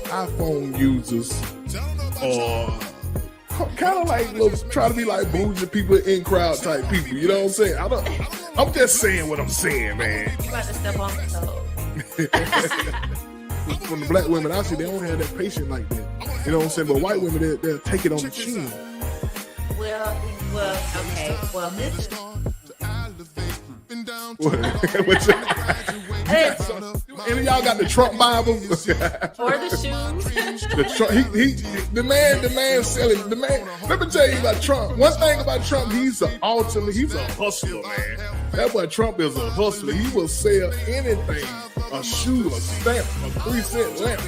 iPhone users are kind of like try to be like bougie people, in crowd type people. You know what I'm saying? I'm just saying what I'm saying, man. You about to step on the toe. From the black women I see, they don't have that patience like that. You know what I'm saying? But white women, they'll take it on the chin. Well, okay. Well, this is. Any of y'all got the Trump Bible? Or the shoes. The man selling, the man. Let me tell you about Trump. One thing about Trump, he's a hustler, man. That boy Trump is a hustler. He will sell anything. A shoe, a stamp, a 3-cent lamp.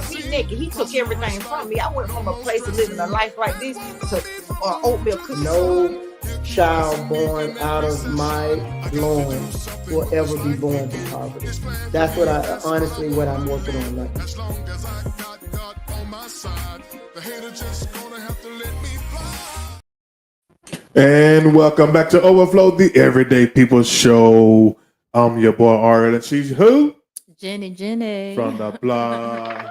See, Nick, he took everything from me. I went from a place of living a life like this to oatmeal cookies. No child born out of my loins will ever be born to poverty. That's what what I'm working on right now. And welcome back to Overflow, the Everyday People Show. I'm your boy Ari, and she's who? Jenny. From the blog.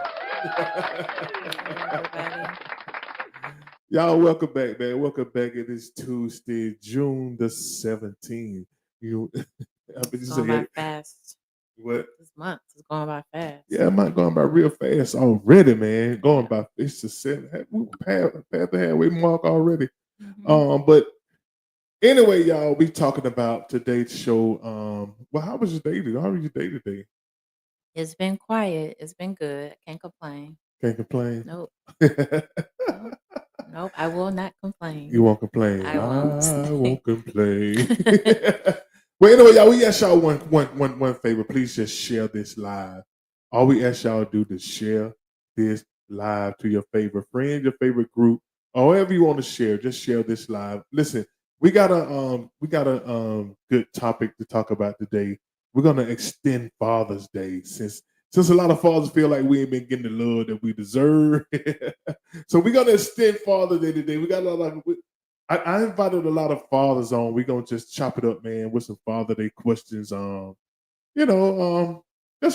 Y'all, welcome back, man. Welcome back. It is Tuesday, June the 17th. It's going by fast. What? This month is going by fast. Yeah, it might going by real fast already, man. Going by, it's the 7th. We past the halfway mark already. Mm-hmm. But anyway, y'all, we talking about today's show. Well, how was your day today? How was your day today? It's been quiet. It's been good. Can't complain. Can't complain? Nope. Nope, I will not complain. You won't complain. I won't complain. Well, anyway, y'all, we ask y'all one favor. Please just share this live. All we ask y'all to do is share this live to your favorite friend, your favorite group, or however you want to share. Just share this live. Listen, we got a good topic to talk about today. We're gonna extend Father's Day since a lot of fathers feel like we ain't been getting the love that we deserve. So we're gonna extend Father's Day today. We got a lot of. I invited a lot of fathers on. We're gonna just chop it up, man, with some Father Day questions. Just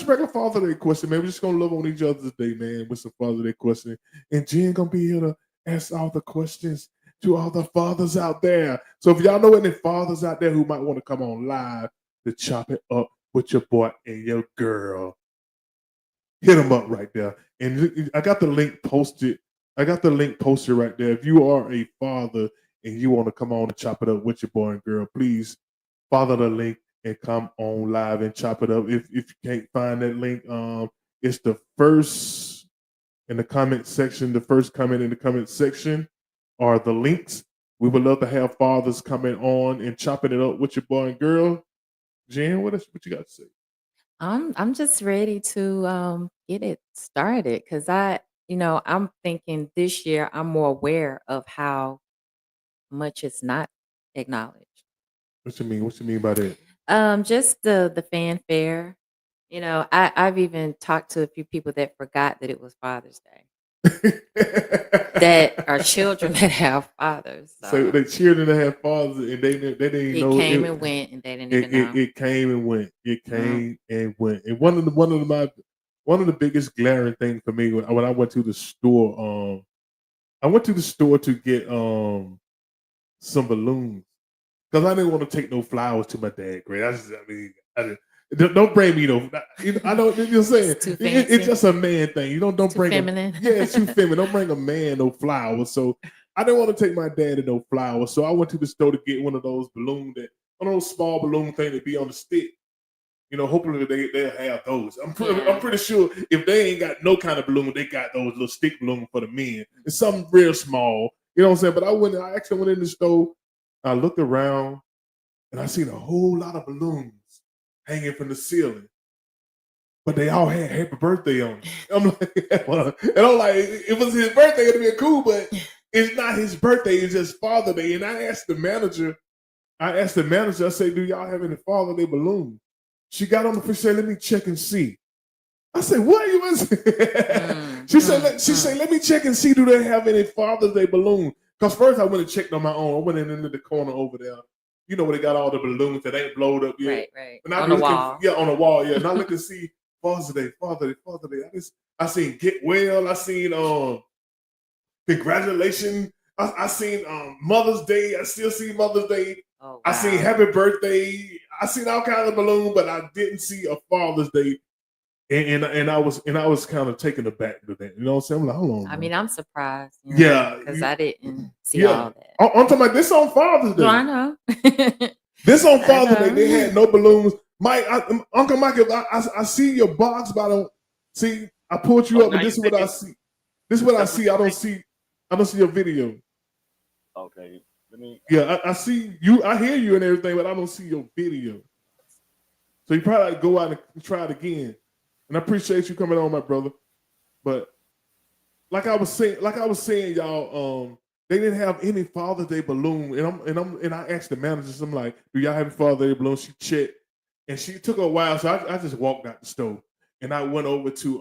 regular Father Day question, man. We're just gonna love on each other today, man, with some Father Day questions. And Jen gonna be here to ask all the questions to all the fathers out there. So if y'all know any fathers out there who might want to come on live to chop it up with your boy and your girl, hit them up right there. And I got the link posted. Right there. If you are a father and you want to come on and chop it up with your boy and girl, please follow the link and come on live and chop it up. If you can't find that link, it's the first in the comment section. The first comment in the comment section are the links. We would love to have fathers coming on and chopping it up with your boy and girl. Jen, what you got to say? I'm just ready to get it started because I'm thinking this year I'm more aware of how much it's not acknowledged. What you mean? What you mean by that? Just the fanfare. I've even talked to a few people that forgot that it was Father's Day. That are children that have fathers. So the children that have fathers and they didn't know. It came and went, and they didn't even know. It came and went. It came and went. And one of the biggest glaring things for me when I went to the store, to get some balloons because I didn't want to take no flowers to my dad. Great, don't bring me no. I know what you're saying. It's just a man thing. You don't bring feminine. It's too feminine. Don't bring a man no flowers. So I didn't want to take my daddy no flowers. So I went to the store to get one of those one of those small balloon things that be on the stick. Hopefully they'll have those. I'm pretty sure if they ain't got no kind of balloon, they got those little stick balloons for the men. It's something real small. You know what I'm saying? But I actually went in the store. I looked around and I seen a whole lot of balloons hanging from the ceiling, but they all had happy birthday on it. I'm like, and I'm like, if it was his birthday, it'd be cool, but it's not his birthday, it's just Father Day. And I asked the manager, I said, do y'all have any Father Day balloons? She got on the fish, said, let me check and see. I said, what you was? She said, let me check and see, do they have any Father's Day balloons? Because first I went and checked on my own. I went into the corner over there. Where they got all the balloons that ain't blowed up yet. Right. And On the wall. Yeah, on the wall, yeah. And I looked to see Father's Day. I seen Get Well. I seen Congratulations. I seen Mother's Day. I still see Mother's Day. Oh, wow. I seen Happy Birthday. I seen all kinds of balloons, but I didn't see a Father's Day. And I was kind of taken aback with that. You know what I'm saying? I'm like, hold on. I mean, I'm surprised. Because I didn't see all that. I'm talking about this on Father's Day. No, I know. This on Father's Day, they had no balloons. Mike, Uncle Mike, I see your box, but I don't see. I pulled you up, but this is what I see. This is what I see. I don't see your video. Okay. Yeah, I see you. I hear you and everything, but I don't see your video. So you probably go out and try it again. And I appreciate you coming on, my brother. But like I was saying, y'all, they didn't have any Father's Day balloon. And I asked the managers, I'm like, do y'all have a Father's Day balloon? She checked. And she took a while, so I just walked out the store. And I went over to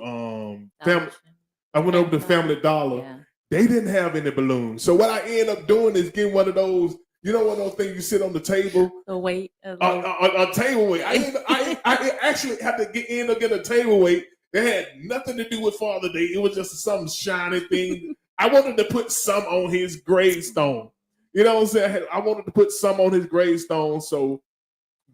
Family Dollar. Yeah. They didn't have any balloons. So what I end up doing is getting one of those, you know, one of those things you sit on the table. The weight. A table weight. I actually had to end up getting a table weight. That had nothing to do with Father's Day. It was just some shiny thing. I wanted to put some on his gravestone. You know what I'm saying? I wanted to put some on his gravestone. So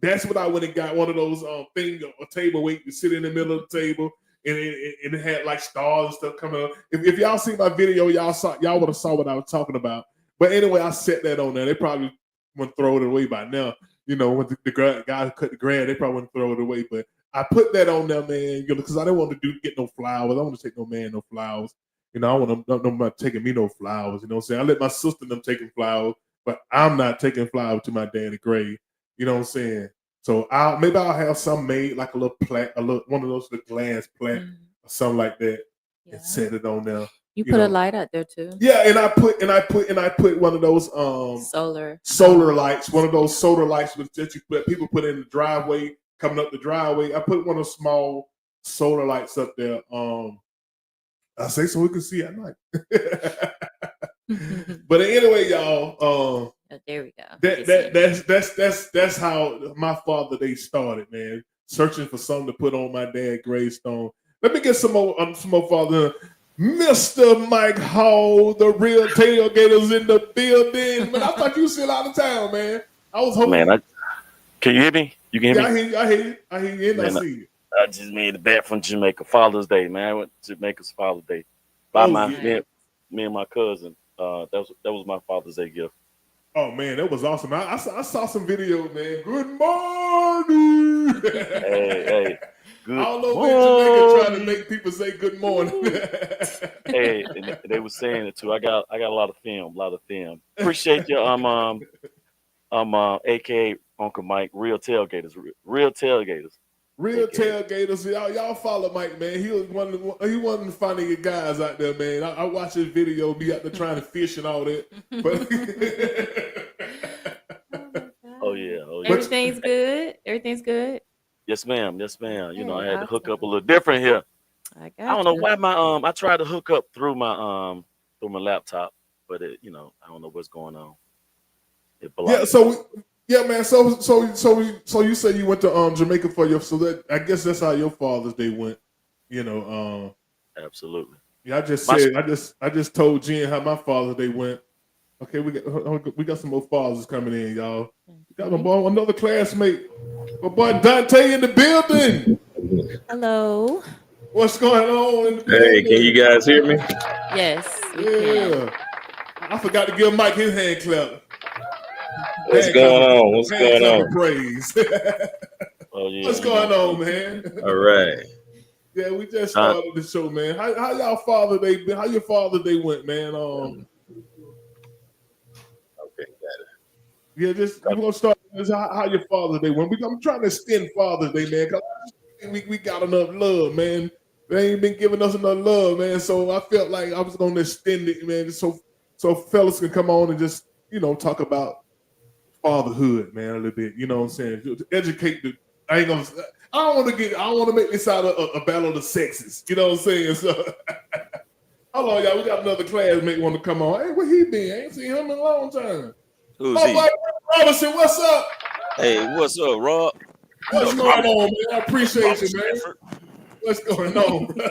that's what I went and got, one of those thing, a table weight to sit in the middle of the table. And it had like stars and stuff coming up. If y'all see my video, y'all would have saw what I was talking about. But anyway, I set that on there. They probably wouldn't throw it away by now. You know, when the guy who cut the grass, they probably wouldn't throw it away. But I put that on there, man, because I didn't want to get no flowers. I don't want to take no man no flowers. You know, I want them nobody taking me no flowers. You know what I'm saying? I let my sister them taking flowers, but I'm not taking flowers to my daddy grave. You know what I'm saying? So maybe I'll have some made, like a little plaque, one of those little glass plaque or something like that, and set it on there. You put a light out there too. Yeah, and I put one of those solar lights, one of those solar lights that people put in the driveway, coming up the driveway. I put one of those small solar lights up there. I say so we can see at night. But anyway, y'all. There we go. That's how my Father's Day started, man. Searching for something to put on my dad's gravestone. Let me get some more Father. Mr. Mike Hall, the real tailgaters in the building. But I thought you were still out of town, man. I was hoping. Man, can you hear me? You can hear me? I hear you, and man, I see you. I just made it back from Jamaica. Father's Day, man. I went to Jamaica's Father's Day. Me and my cousin. That was my Father's Day gift. Oh man, that was awesome. I saw some video, man. Good morning. Hey. Good I don't know when Jamaica trying to make people say good morning. Hey, and they were saying it too. I got a lot of film. Appreciate you, AKA Uncle Mike, real tailgaters. Y'all follow Mike, man. He was one of the funny guys out there, man. I watched his video, be out there trying to fish and all that. But oh yeah. Everything's good. Yes, ma'am. You know, I had to hook up a little different here. I don't know why I tried to hook up through my laptop, but I don't know what's going on. It blocked. Yeah, man. So you say you went to Jamaica for I guess that's how your Father's Day went. Absolutely. Yeah, I just told Jen how my Father's Day went. Okay, we got some more fathers coming in, y'all. We got another classmate. My boy Dante in the building. Hello. What's going on in the building? Hey, can you guys hear me? Yes. Yeah. I forgot to give Mike his hand clap. What's going on? What's going on? Praise. Oh, yeah. What's going on, man? All right. Yeah, we just started the show, man. How y'all Father's Day been? How your Father's Day went, man? Okay, got it. Yeah, I'm gonna start with how your Father's Day went. I'm trying to extend Father's Day, man, because we got enough love, man. They ain't been giving us enough love, man. So I felt like I was gonna extend it, man, just so fellas can come on and just talk about fatherhood, man, a little bit. You know what I'm saying? To educate the. I don't want to make this out of a battle of the sexes. You know what I'm saying? So, hold on, y'all. We got another classmate want to come on. Hey, where he been? I ain't seen him in a long time. Who's he? Mike Robinson, what's up? Hey, what's up, Rob? What's going on, man? I appreciate you, man. What's going on, bro?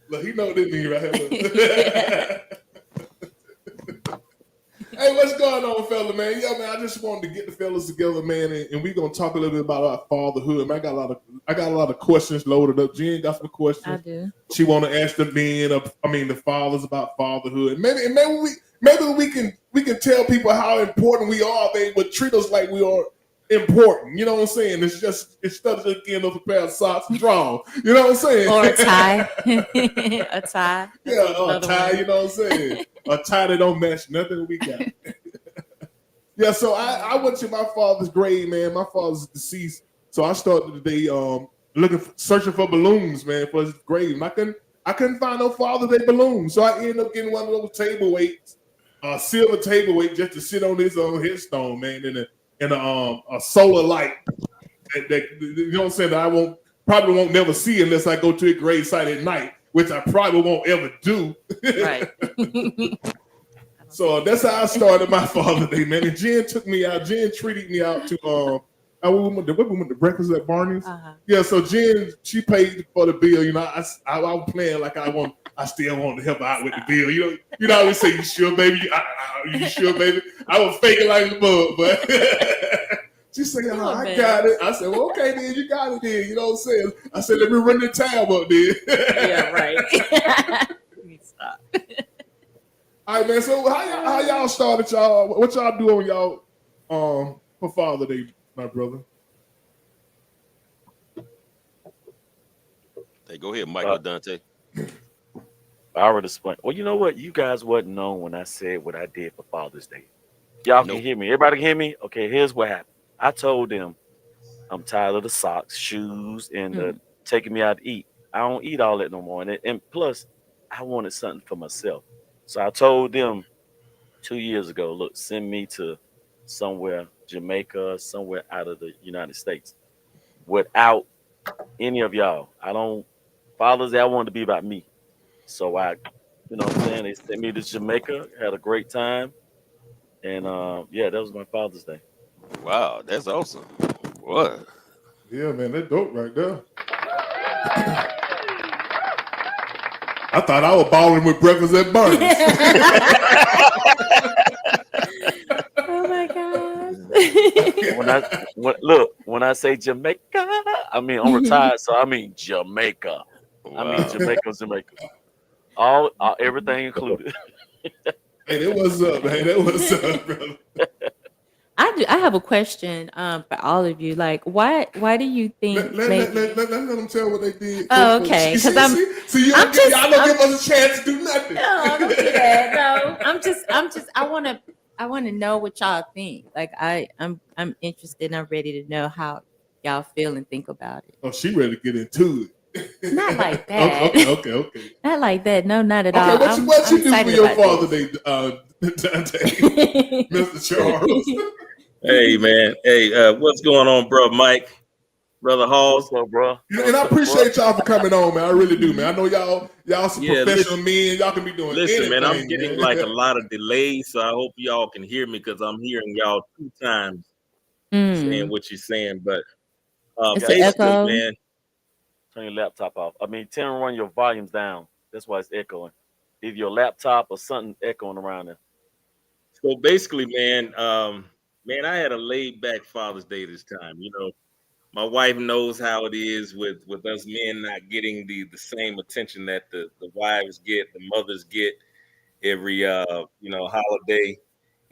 Look, he know what it mean right here. Hey, what's going on, fella, man? Yeah, man, I just wanted to get the fellas together, man, and we're gonna talk a little bit about our fatherhood. Man, I got a lot of questions loaded up. Jen got some questions. I do. She want to ask the men, the fathers about fatherhood. Maybe we can tell people how important we are. They would treat us like we are important. You know what I'm saying? It's instead of just getting us a pair of socks and drawers. You know what I'm saying? Or a tie. A tie. Yeah, a tie. You know what I'm saying? A tie that don't match nothing we got. Yeah, so I went to my father's grave, man. My father's deceased, so I started the day searching for balloons, man, for his grave. And I couldn't find no Father's Day balloons, so I ended up getting one of those table weights, silver table weight, just to sit on his headstone, man, and a solar light. That you know what I'm saying? That I probably won't never see unless I go to a grave site at night, which I probably won't ever do. Right. So that's how I started my Father's Day, man. And Jen took me out. Jen treated me out to we went to breakfast at Barney's. Uh-huh. Yeah, so Jen, she paid for the bill. You know, I was playing like I still want to help her out with the bill. You know, I always say, "You sure, baby? You sure, baby?" I was faking like a bug, but she said, I got it. I said, well, okay, then you got it then. You know what I'm saying? I said, let me run the tab up then. Yeah, right. Stop. All right, man. So how y'all started, y'all? What y'all do on y'all for Father's Day, my brother? Hey, go ahead, Michael Dante. I already explained. Well, you know what? You guys wasn't known when I said what I did for Father's Day. Y'all can hear me. Everybody can hear me? Okay, here's what happened. I told them I'm tired of the socks, shoes, and taking me out to eat. I don't eat all that no more. And plus, I wanted something for myself. So I told them 2 years ago, look, send me to somewhere, Jamaica, somewhere out of the United States. Without any of y'all. Father's Day, I wanted to be about me. So you know what I'm saying? They sent me to Jamaica, had a great time. And that was my Father's Day. Wow, that's awesome. What? Yeah, man, that's dope right there. I thought I was balling with breakfast at Barney's. Oh my God. When I say Jamaica, I mean I'm retired, so I mean Jamaica. Wow. I mean Jamaica. All everything included. Hey, that was up, man. That was up, brother. I have a question for all of you. Like, why do you think? Let them tell what they did. Oh, okay. Because y'all don't give us a chance to do nothing. No, don't do that. No, I'm just. I want to know what y'all think. Like, I'm interested. And I'm ready to know how y'all feel and think about it. Oh, she ready to get into it. Not like that. Okay. Not like that. No, not at all. What you do for your Father's Day, Dante, Mr. Charles? Hey, man. Hey, what's going on, bro, Mike? Brother Hall. What's up, bro? And I appreciate y'all for coming on, man. I really do, man. I know y'all some professional men. Y'all can be doing anything, man, I'm getting like a lot of delays, so I hope y'all can hear me because I'm hearing y'all 2 times saying what you're saying. But it's an echo, man. Turn your laptop off. I mean, run your volumes down. That's why it's echoing. Either your laptop or something echoing around there. So basically, man, I had a laid back Father's Day this time. You know, my wife knows how it is with us men not getting the same attention that the wives get, the mothers get every holiday.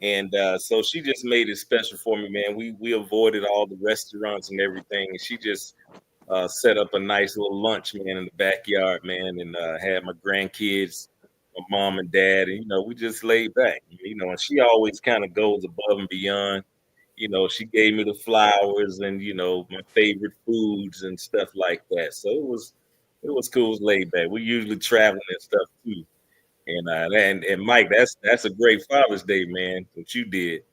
And so she just made it special for me, man. We avoided all the restaurants and everything, and she just set up a nice little lunch, man, in the backyard, man, and had my grandkids, my mom and dad, and we just laid back, and she always kind of goes above and beyond. She gave me the flowers and my favorite foods and stuff like that. So it was cool. It was laid back. We usually traveling and stuff too. And Mike, that's a great Father's Day, man. What you did.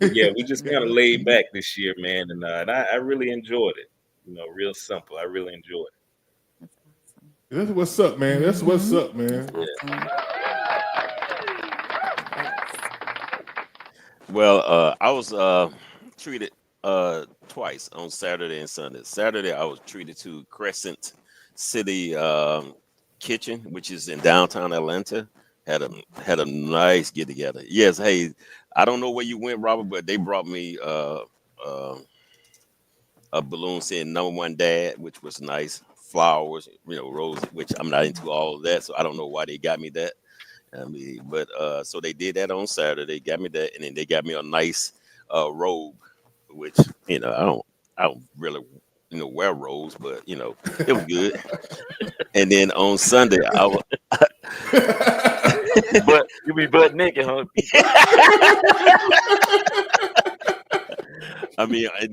Yeah, we just kind of laid back this year, man, and I really enjoyed it. Real simple. I really enjoyed it. That's what's up, man. That's what's up, man. Yeah. Well, I was treated twice on Saturday and Sunday. Saturday, I was treated to Crescent City Kitchen, which is in downtown Atlanta. Had a nice get together. Yes, hey, I don't know where you went, Robert, but they brought me a balloon saying #1 dad, which was nice. Flowers, roses, which I'm not into all of that, so I don't know why they got me that. I mean, but so they did that on Saturday, got me that, and then they got me a nice robe, which I don't really wear robes, but it was good. And then on Sunday, I was But you be butt naked, huh? I mean, and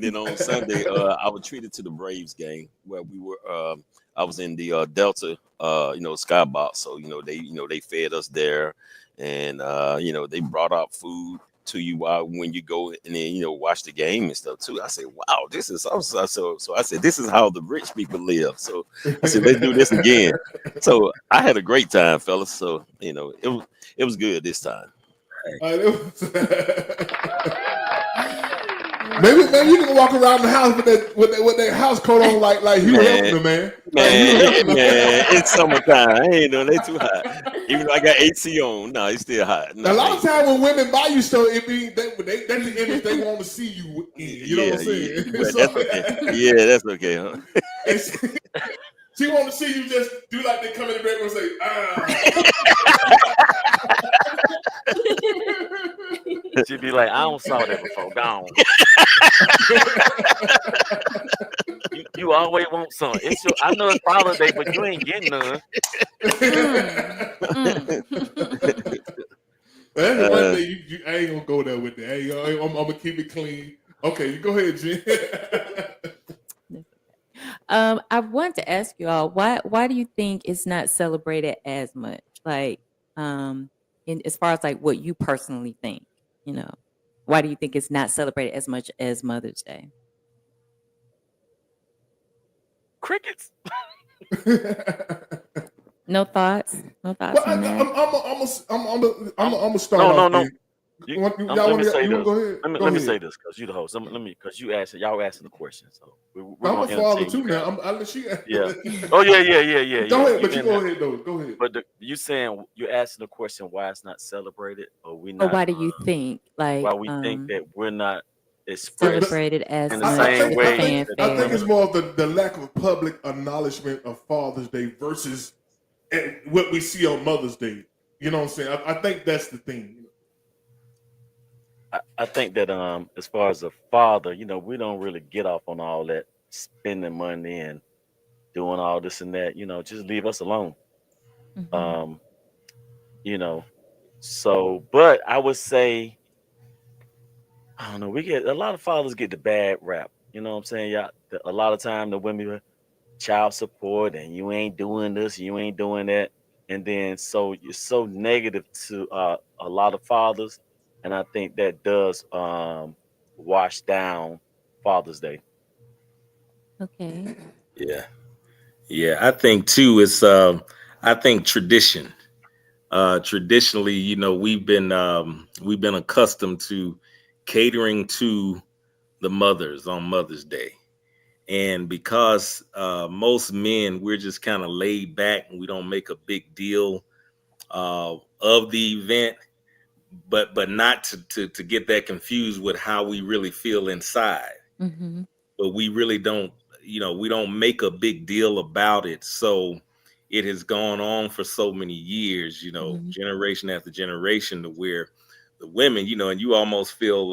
then on Sunday, I was treated to the Braves game where we were. I was in the Delta, skybox. So they fed us there, and they brought out food to you when you go and then watch the game and stuff too. I said, wow, this is awesome. So I said, this is how the rich people live. So I said, let's do this again. So I had a great time, fellas. So it was good this time. Maybe you can walk around the house with that house coat on like Hugh Hefner, man. Man, it's summertime. I ain't know they too hot. Even though I got AC on, no, it's still hot. No, a lot of time when women buy you stuff, that's the image they want to see you in. You know what I'm saying? Yeah, that's okay. Yeah, that's okay, huh? She want to see you just do like they come in the bedroom and say, She'd be like, I don't saw that before. Gone. you always want some. I know it's Father's Day, but you ain't getting none. That's the one day I ain't gonna go there with that. I'm gonna keep it clean. Okay, you go ahead, Jen. I want to ask you all, why do you think it's not celebrated as much? Like, as far as like what you personally think, why do you think it's not celebrated as much as Mother's Day? Crickets. No thoughts on that? I'm gonna start. No. Let me say this. Go ahead. Let me say this because you the host. Because y'all asking the question. So I'm a father too now. Yeah. Oh yeah. Go ahead, but you go ahead though. Go ahead. But you saying you're asking the question why it's not celebrated, or we Or not? why do you think Why we think that we're not celebrated as in the same way? I think it's more of the lack of public acknowledgement of Father's Day versus what we see on Mother's Day. You know what I'm saying? I think that's the thing. I think that as far as a father, we don't really get off on all that spending money and doing all this and that. Just leave us alone. Mm-hmm. So, but I would say, I don't know, a lot of fathers get the bad rap. You know what I'm saying? Yeah, a lot of time the women child support and you ain't doing this, you ain't doing that. And then so you're so negative to a lot of fathers. And I think that does wash down Father's Day. Okay. Yeah. I think too it's I think tradition. Traditionally, we've been accustomed to catering to the mothers on Mother's Day. And because most men, we're just kind of laid back and we don't make a big deal of the event, but not to get that confused with how we really feel inside. Mm-hmm. But we really don't, we don't make a big deal about it. So it has gone on for so many years, Mm-hmm. generation after generation, to where the women, and you almost feel,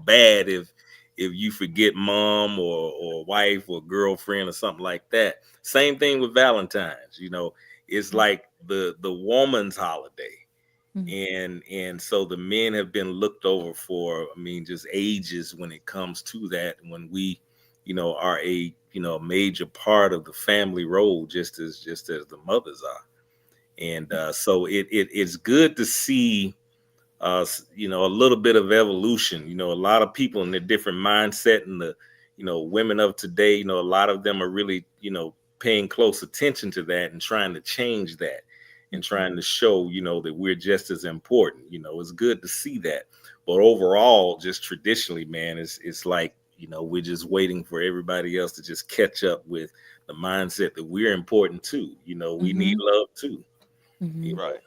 bad if you forget mom or wife or girlfriend or something like that. Same thing with Valentine's. It's like the woman's holiday. Mm-hmm. And so the men have been looked over for, just ages when it comes to that, when we, are a major part of the family role, just as the mothers are. And so it's good to see a little bit of evolution. A lot of people in a different mindset, and the women of today, a lot of them are really paying close attention to that and trying to change that and trying to show that we're just as important. It's good to see that. But overall, just traditionally, man, it's like, you know, we're just waiting for everybody else to just catch up with the mindset that we're important too. You know, we need love too. Right.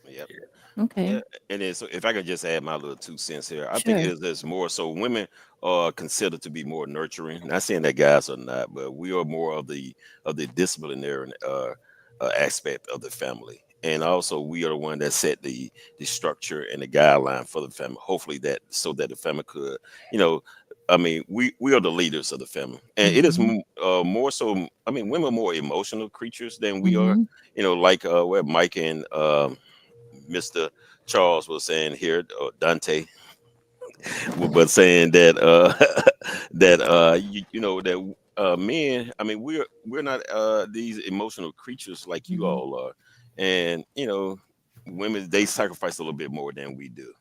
Yep. Okay. Yeah, and then so if I could just add my little 2 cents here, I think Sure. it's more so women are considered to be more nurturing. Not saying that guys are not, but we are more of the disciplinary aspect of the family, and also we are the one that set the structure and the guideline for the family. Hopefully that so that the family could, you know, I mean, we are the leaders of the family, and it is Mhm. more so. I mean, women are more emotional creatures than we are. Mhm. You know, like where Mike and Mr. Charles was saying here, or Dante, but saying that that you know that men, I mean, we're not these emotional creatures like you Mhm. all are, and you know, women, they sacrifice a little bit more than we do,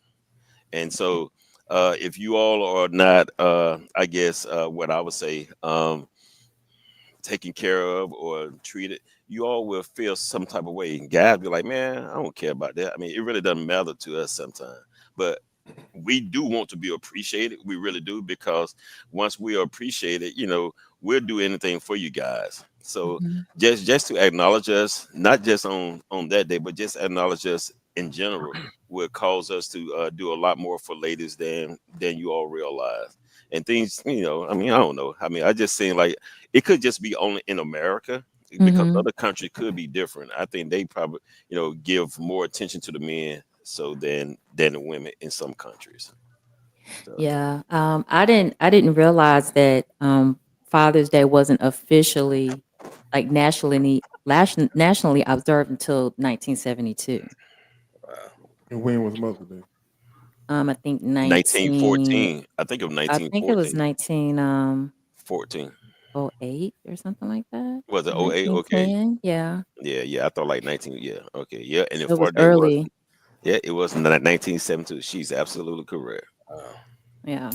and so if you all are not, I guess what I would say, taken care of or treated, you all will feel some type of way. Guys be like, man, I don't care about that. I mean, it really doesn't matter to us sometimes. But we do want to be appreciated. We really do, because once we are appreciated, you know, we'll do anything for you guys. So Mhm. just to acknowledge us, not just on that day, but just acknowledge us in general, will cause us to do a lot more for ladies than you all realize. And things, you know, I mean, I don't know. I mean, I just seem like it could just be only in America, because Mhm. other countries could be different. I think they probably, you know, give more attention to the men so than the women in some countries. So Yeah. I didn't realize that Father's Day wasn't officially like nationally observed until 1972. Wow. And when was Mother's Day? I think 19 1914, I think of I think it was 1914, 14. 1908 or something like that. Was it Or oh 08? Okay. 1910. Yeah. Yeah, yeah. I thought like 19. Yeah. Okay. Yeah. And the It was 4 day was, early. yeah, it was 1972. She's absolutely correct. Wow. Yeah.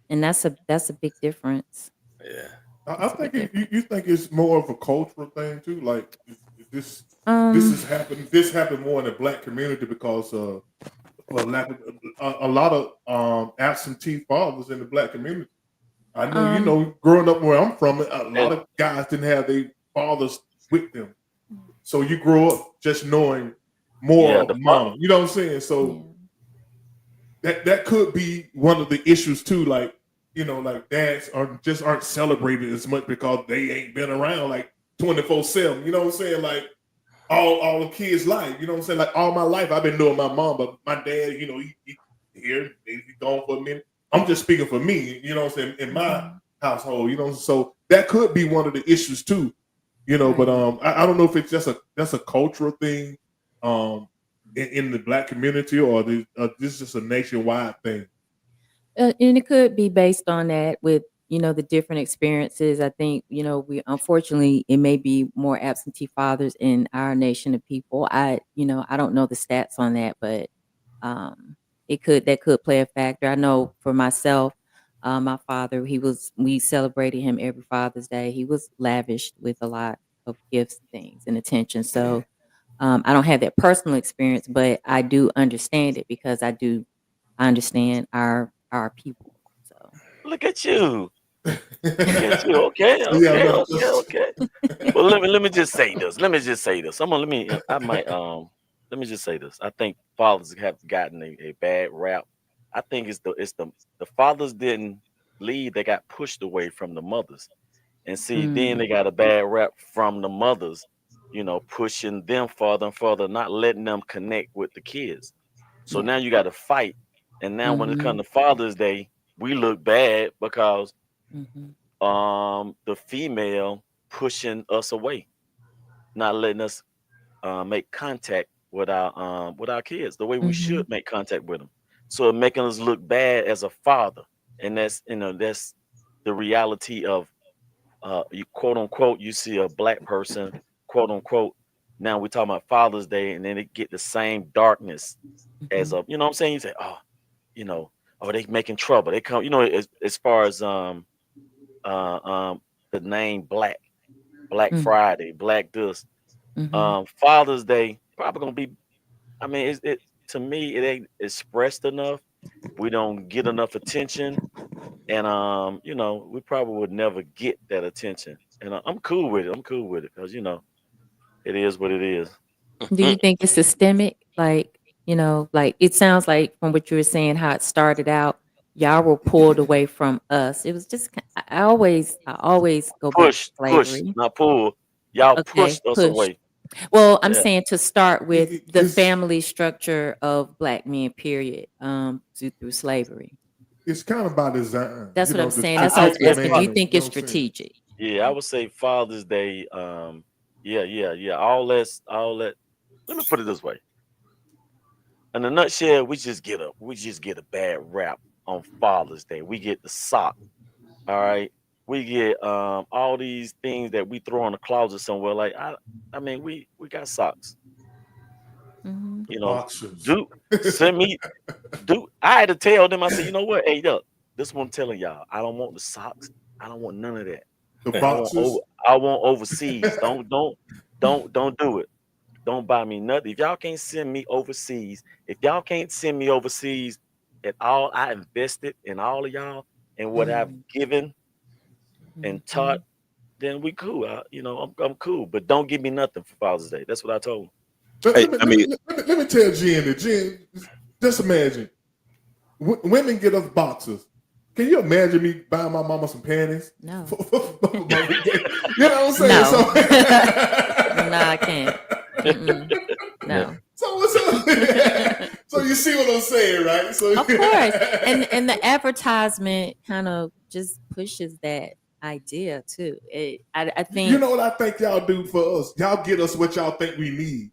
And that's a big difference. Yeah. I That's a think big difference. you think it's more of a cultural thing too. Like this this Um has happened. This happened more in the black community because for lack of a lot of absentee fathers in the black community. I know, you um know, growing up where I'm from, a lot And of guys didn't have their fathers with them. So you grow up just knowing more yeah, of mom. You know what I'm saying? So yeah. that could be one of the issues too. Like, you know, like dads aren't celebrated as much because they ain't been around like 24/7. You know what I'm saying? Like all the kids' life. You know what I'm saying? Like all my life I've been knowing my mom, but my dad, you know, he here, he gone for a minute. I'm just speaking for me, you know what I'm saying, in my Mhm. household, you know. So that could be one of the issues too, you know. But Right. I don't know if it's just that's a cultural thing in the black community, or this is just a nationwide thing. And it could be based on that with, the different experiences. I think, we unfortunately it may be more absentee fathers in our nation of people. I don't know the stats on that, but um that could play a factor. I know for myself, my father, we celebrated him every Father's Day. He was lavished with a lot of gifts, things, and attention. So I don't have that personal experience, but I do understand it because I understand our people. So look at you. Look at you. Okay, Yeah, okay, no, okay, okay. Well, let me just say this. Let me just say this. I might let me just say this. I think fathers have gotten a bad rap. I think it's the fathers didn't leave, they got pushed away from the mothers. And see, then mm, they got a bad rap from the mothers, pushing them further and further, not letting them connect with the kids. So yeah. now you got to fight. And now when it Mhm. comes to Father's Day, we look bad because Mhm. the female pushing us away, not letting us make contact with our kids the way we Mhm. should make contact with them. So it making us look bad as a father, and that's the reality of you quote unquote you see a black person quote unquote. Now we talking about Father's Day, and then it get the same darkness as Mhm. a, what I'm saying. You say, oh, you know, oh, they making trouble. They come, as far as uh um the name Black Mm. Friday, Black this. Mhm. Father's Day probably gonna be. I mean, it to me it ain't expressed enough. we don't get enough attention, and you know, we probably would never get that attention. And I'm cool with it. I'm cool with it because you know, it is what it is. Do you think it's systemic? Like, like it sounds like from what you were saying, how it started out, y'all were pulled away from us. It was just, I always go back to Push, slavery. not pull. Y'all Okay, pushed us push. away. Well, I'm Yeah, saying to start with the It's family structure of Black men, period, through slavery. it's kind of by design, That's what I'm the, saying. the That's why I I was would type of say, asking. Do man, you you think know it's what I'm saying? strategic? yeah, I would say Father's Day. Yeah. All that. Let me put it this way. In a nutshell, we just get a bad rap on Father's Day. We get the sock. All right. We get all these things that we throw in the closet somewhere. Like I mean, we got socks. Hmm. The You know, boxers, do send me do. I had to tell them. I said, you know what? Hey, look, this is what I'm telling y'all. I don't want the socks. I don't want none of that. the I want over. boxers. I want overseas. Don't do it. Don't buy me nothing. If y'all can't send me overseas, if y'all can't send me overseas at all, I invested in all of y'all and what I've Hmm. given and taught, then we cool. You know, I'm cool. But don't give me nothing for Father's Day. That's what I told him. Let, Hey, let me, I let, mean, me, let, me, let me tell Jen that Jen, just imagine women get us boxers. Can you imagine me buying my mama some panties? No. You know what I'm saying? No. So, No, I can't. Mm-mm. No. so you see what I'm saying, right? So Of course. And the advertisement kind of just pushes that idea too. I you think know what I think y'all do for us? Y'all get us what y'all think we need,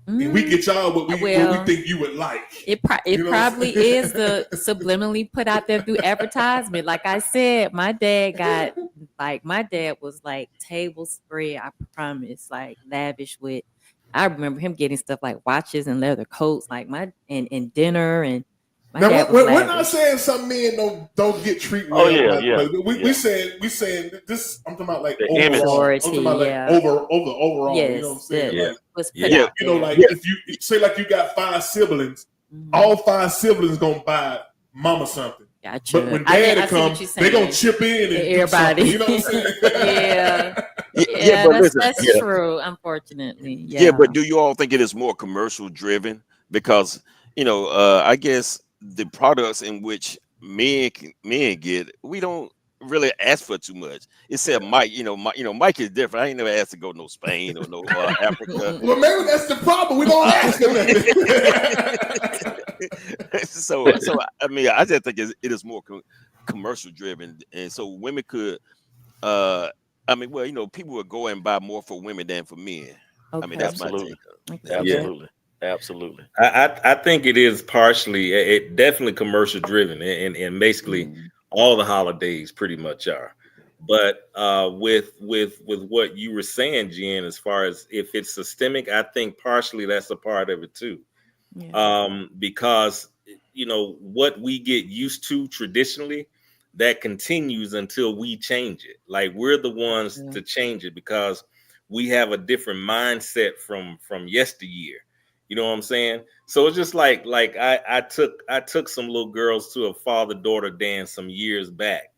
and we mm, get y'all what we well, think you would like. it You know what I'm probably saying? is the subliminally put out there through advertisement. Like I said, my dad was like table spread, I promise, like lavish with. I remember him getting stuff like watches and leather coats, like and dinner, and my Now dad was we're not lavish. saying some men don't get treated Oh well, yeah, but yeah, we yeah. saying this. I'm talking about like The image. overall. I'm Majority, talking about like yeah. overall. You know what I'm Yes, saying? that Yeah. Like was put Yeah. out there. like yeah, if you say like you got 5 siblings, Mhm. all 5 siblings gonna buy mama something. But Gotcha. when daddy I see come, what you're they gonna saying. chip in and do something. Everybody. You know what I'm saying? Yeah. yeah, Yeah, but that's listen, that's yeah, true, unfortunately. yeah, Yeah. but do you all think it is more commercial driven? Because I guess the products in which men get, we don't really ask for too much. Except Mike, Mike is different. I ain't never asked to go no Spain or no Africa. Well, maybe that's the problem. We don't ask them nothing. So I mean, I just think it is more commercial driven, and so women could. Uh, I mean, well, people would go and buy more for women than for men. I mean, that's Okay. my Absolutely. take on I it. can Yeah. see Yeah. that. Absolutely. I think it is partially it definitely commercial driven and basically Mhm. all the holidays pretty much are. But with what you were saying, Jen, as far as if it's systemic, I think partially that's a part of it too. Yeah. Because what we get used to traditionally, that continues until we change it. Like we're the ones True. to change it because we have a different mindset from yesteryear. You know what I'm saying? So it's just like I took some little girls to a father-daughter dance some years back,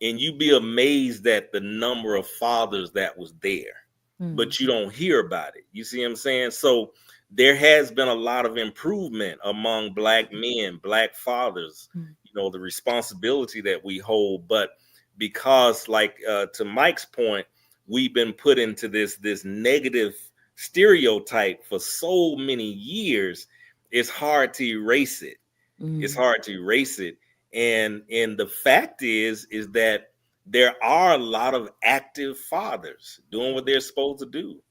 and you'd be amazed at the number of fathers that was there, Mm. but you don't hear about it. You see what I'm saying? So there has been a lot of improvement among Black men, Black fathers, Mm. the responsibility that we hold. But because, like, to Mike's point, we've been put into this negative stereotype for so many years, it's hard to erase it. It's Mm. hard to erase it. And the fact is that there are a lot of active fathers doing what they're supposed to do.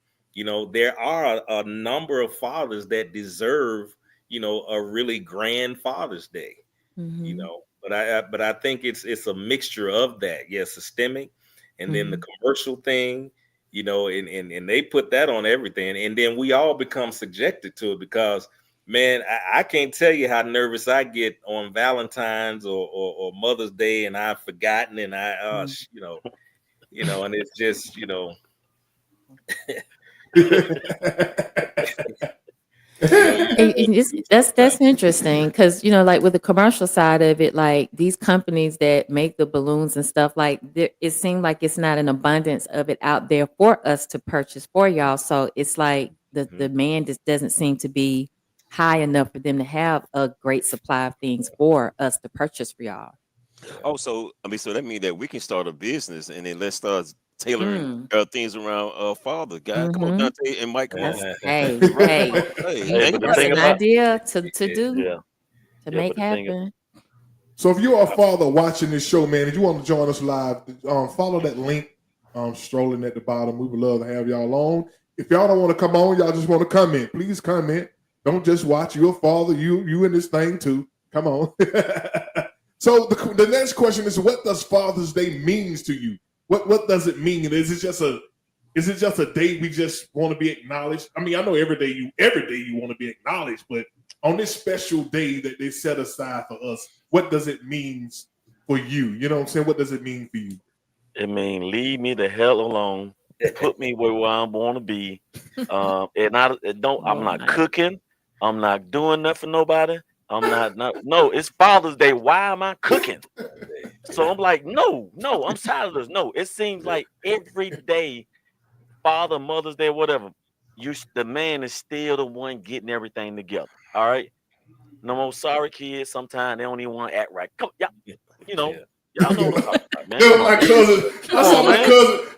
There are a number of fathers that deserve, a really grand Father's Day. Mhm. But I think it's a mixture of that. Yeah, systemic, and then the Mhm. commercial thing, and they put that on everything, and then we all become subjected to it because, man, I can't tell you how nervous I get on Valentine's or Mother's Day, and I've forgotten, and Mm. and it's just That's interesting because like with the commercial side of it, like these companies that make the balloons and stuff, like it seems like it's not an abundance of it out there for us to purchase for y'all. So it's like the demand just doesn't seem to be high enough for them to have a great supply of things for us to purchase for y'all. Oh, so that means that we can start a business and then let's start tailoring things around father. God, come on, Dante and Mike, come on. Hey, but that's an idea to do, to make happen. So if you're a father watching this show, man, and you want to join us live, follow that link strolling at the bottom. We would love to have y'all on. If y'all don't want to come on, y'all just want to comment, please comment. Don't just watch. You're a father. You in this thing too. Come on. So the next question is, what does Father's Day means to you? What does it mean? Is it just a day we just want to be acknowledged? I mean, I know every day you want to be acknowledged, but on this special day that they set aside for us, what does it mean for you? You know what I'm saying? What does it mean for you? It means leave me the hell alone. Put me where I want to be. And I'm not cooking. I'm not doing nothing for nobody. No, it's Father's Day. Why am I cooking? So I'm like, no, I'm tired of this. No, it seems like every day, Father, Mother's Day, whatever, the man is still the one getting everything together. All right. No more sorry kids. Sometimes they don't even want to act right. Come, y'all know what I'm talking about, man.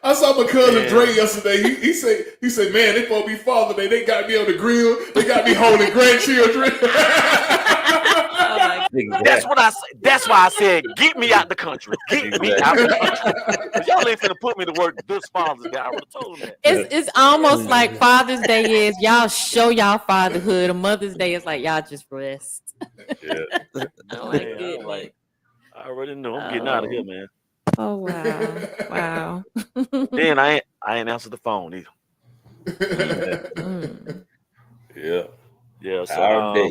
I saw my cousin Dre yesterday. He said, man, they supposed to be Father Day. They got me on the grill. They got me holding grandchildren. That's what I said. That's why I said, get me out the country. Get me out the country. Y'all ain't finna put me to work this Father's Day. I would have told them that. It's almost like Father's Day is y'all show y'all fatherhood, and Mother's Day is like y'all just rest. I already know. I'm getting out of here, man. Oh wow. Then I ain't answered the phone either. Yeah. So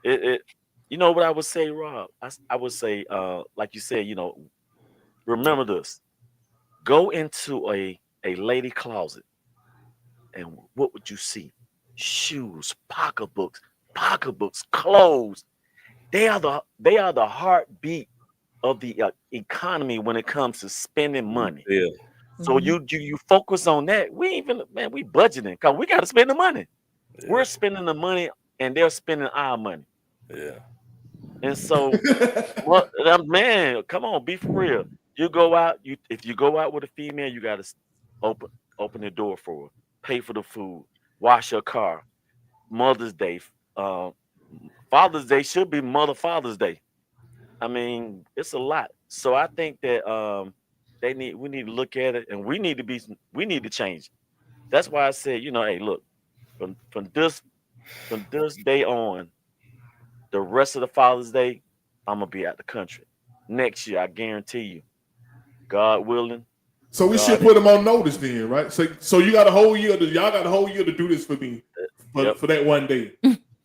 it you know what I would say, Rob? I would say, like you said, remember this. Go into a lady closet, and what would you see? Shoes, pocketbooks, clothes. They are the heartbeat of the economy when it comes to spending money. Yeah. So you focus on that. We budgeting because we got to spend the money. Yeah. We're spending the money, and they're spending our money. Yeah. And so, man, come on, be for real. You go out. If you go out with a female, you got to open the door for her, pay for the food, wash her car. Mother's Day, Father's Day should be Father's Day. I mean, it's a lot. So I think that we need to look at it, and we need to change it. That's why I said, hey, look, from this day on, the rest of the Father's Day, I'm gonna be out the country. Next year, I guarantee you, God willing. So we should put them on notice then, right? So you got a whole year. Y'all got a whole year to do this for me, for that one day.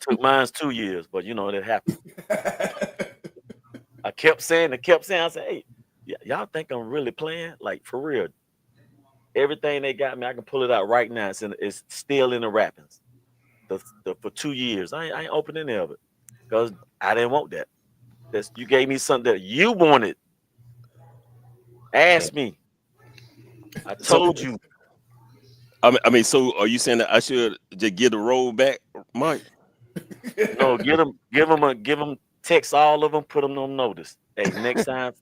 Took mine's 2 years, but it happened. I kept saying. I said, hey, y'all think I'm really playing? Like, for real. Everything they got me, I can pull it out right now. It's still in the wrappings. For 2 years, I ain't opening any of it because I didn't want that. You gave me something that you wanted. Ask me. I told you. I mean, so are you saying that I should just give the roll back, Mike? No, give them text all of them, put them on notice. Hey, next time